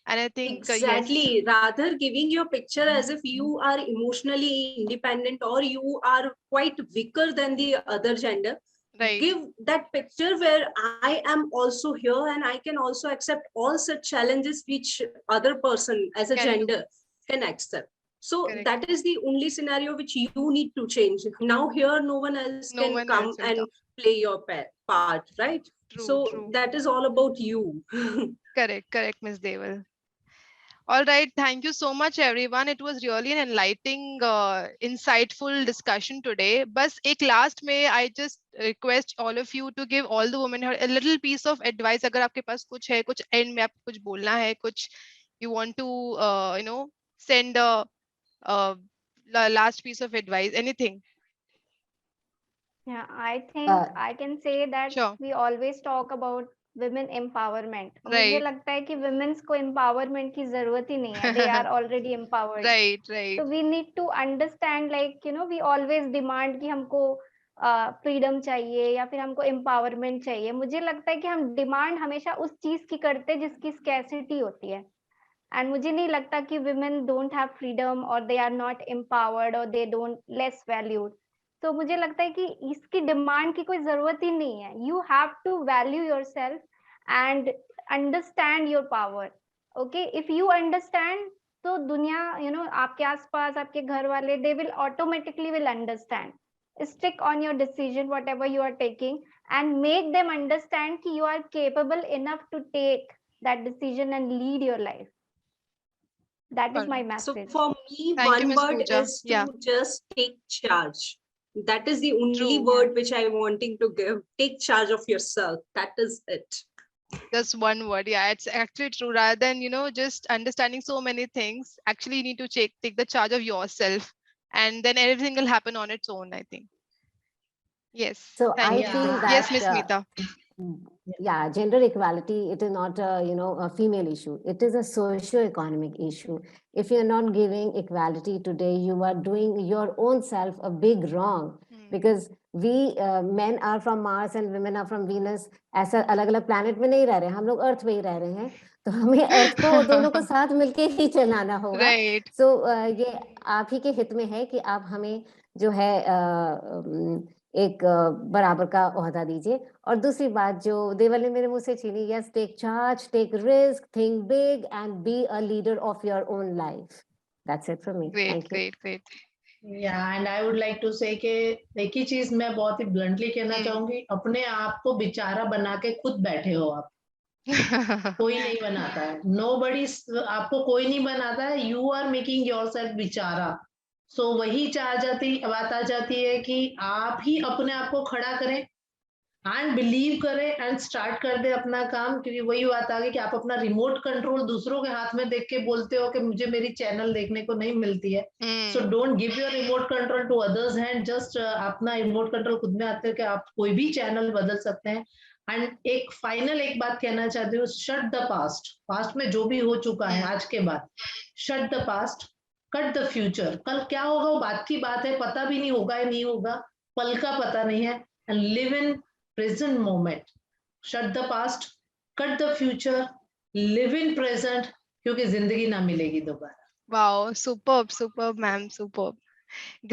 And I think exactly, yes, rather giving your picture as if you are emotionally independent or you are quite weaker than the other gender, give that picture where I am also here and I can also accept all such challenges which other person as a gender can accept. So that is the only scenario which you need to change. Now here no one else can come and play your part, right? So that is all about you. correct Ms. Deval. All right, thank you so much everyone. It was really an enlightening, insightful discussion today. Bas ek last mein I just request all of you to give all the women a little piece of advice. Agar aapke paas kuch hai, kuch end mein aapko kuch bolna hai, kuch you want to send a last piece of advice, anything. Yeah, I think I can say that we always talk about women empowerment. मुझे लगता है कि women's को empowerment की जरूरत ही नहीं है. They are already empowered. Right. So we need to understand, like we always demand कि हमको freedom चाहिए या फिर हमको empowerment चाहिए. मुझे लगता है कि हम demand हमेशा उस चीज की करते हैं जिसकी scarcity होती है. And मुझे नहीं लगता कि women don't have freedom or they are not empowered or they don't less valued. तो मुझे लगता है कि इसकी डिमांड की कोई जरूरत ही नहीं है. You have to value yourself and understand your power. Okay, if you understand तो दुनिया आपके आसपास आपके घर वाले they will automatically will understand. Stick on your decision whatever you are taking and make them understand कि you are capable enough to take that decision and lead your life. That is my message. So for me, one word is to just take charge. That is the only word which I wanting to give. Take charge of yourself. That is it. Just one word. Yeah, it's actually true. Rather than just understanding so many things, actually you need to take the charge of yourself, and then everything will happen on its own, I think. Yes. So I feel that yes, Miss Meeta. Yeah, gender equality, it is not a female issue. It is a socio-economic issue. If you're not giving equality today, you are doing your own self a big wrong. Because we men are from Mars and women are from Venus. ऐसा अलग-अलग planet में नहीं रह रहे हैं, हम लोग अर्थ में ही रह रहे हैं. तो हमें अर्थ को दोनों को साथ मिलके ही चलाना होगा. So ये आप ही के हित में है कि आप हमें जो है एक बराबर का ओहदा दीजिए. और दूसरी बात जो देवल ने मेरे मुंह से छीनी, yes, take charge, take risk, think big and be a leader of your own life. That's it from me. Thank you. Great. Yeah, and I would like to say कि एक ही चीज मैं बहुत ही ब्लंटली कहना चाहूंगी, अपने आप को बेचारा बना के खुद बैठे हो आप. कोई नहीं बनाता है. Nobody, आपको कोई नहीं बनाता है. You are making yourself बेचारा. So वही बात आ जाती है कि आप ही अपने आप को खड़ा करें एंड बिलीव करें एंड स्टार्ट कर दे अपना काम. क्योंकि वही बात आ गई कि आप अपना रिमोट कंट्रोल दूसरों के हाथ में देख के बोलते हो कि मुझे मेरी चैनल देखने को नहीं मिलती है. So don't give your remote control to others hand. Just अपना रिमोट कंट्रोल खुद में आते हैं कि आप कोई भी चैनल बदल सकते हैं. एंड एक बात कहना चाहती हूँ, शट द पास्ट. पास्ट में जो भी हो चुका है आज के बाद, shut the past, cut the future. कल क्या होगा वो बात की बात है, पता भी नहीं होगा या नहीं होगा, पल का पता नहीं है. And live in present moment. Shut the past, cut the future, live in present, क्योंकि जिंदगी ना मिलेगी दोबारा. Wow, superb, ma'am, superb.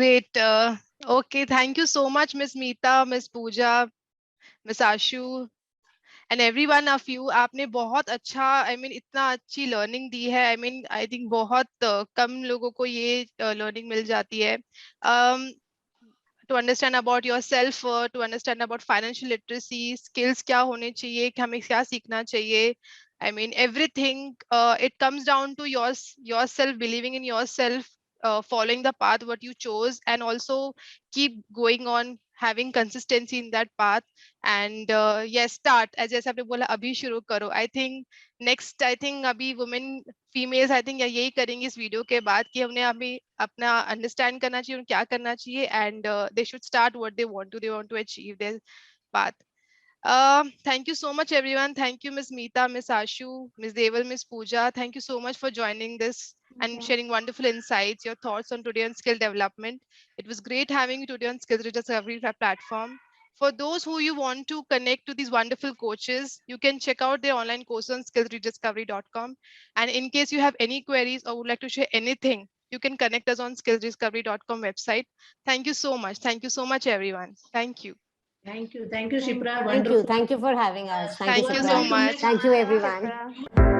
Great. Okay, thank you so much, Miss Meeta, Miss Pooja, Miss Ashu, and every one of you. आपने बहुत अच्छा, इतना अच्छी learning दी है. I think बहुत कम लोगों को ये learning मिल जाती है. Um, to understand about yourself, to understand about financial literacy, skills क्या होने चाहिए, कि हमें क्या सीखना चाहिए. Everything, it comes down to yourself, believing in yourself, following the path what you chose, and also keep going on, having consistency in that path. And yes, start. as जैसे आपने बोला अभी शुरू करो. I think अभी women, females, I think यही करेंगी इस वीडियो के बाद, कि हमने अभी अपना अंडरस्टैंड करना चाहिए, क्या करना चाहिए, and they should start what they want to achieve their path. Thank you so much, everyone. Thank you, Miss Meeta, Miss Ashu, Miss Deval, Miss Pooja. Thank you so much for joining this and sharing wonderful insights, your thoughts on today on skill development. It was great having you today on Skills Rediscovery platform. For those who you want to connect to these wonderful coaches, you can check out their online course on skillsrediscovery.com. And in case you have any queries or would like to share anything, you can connect us on skillsrediscovery.com website. Thank you so much. Thank you so much, everyone. Thank you. Thank you, Shipra. Thank you for having us. Thank you, Thank you so Shipra. much. Thank you, everyone.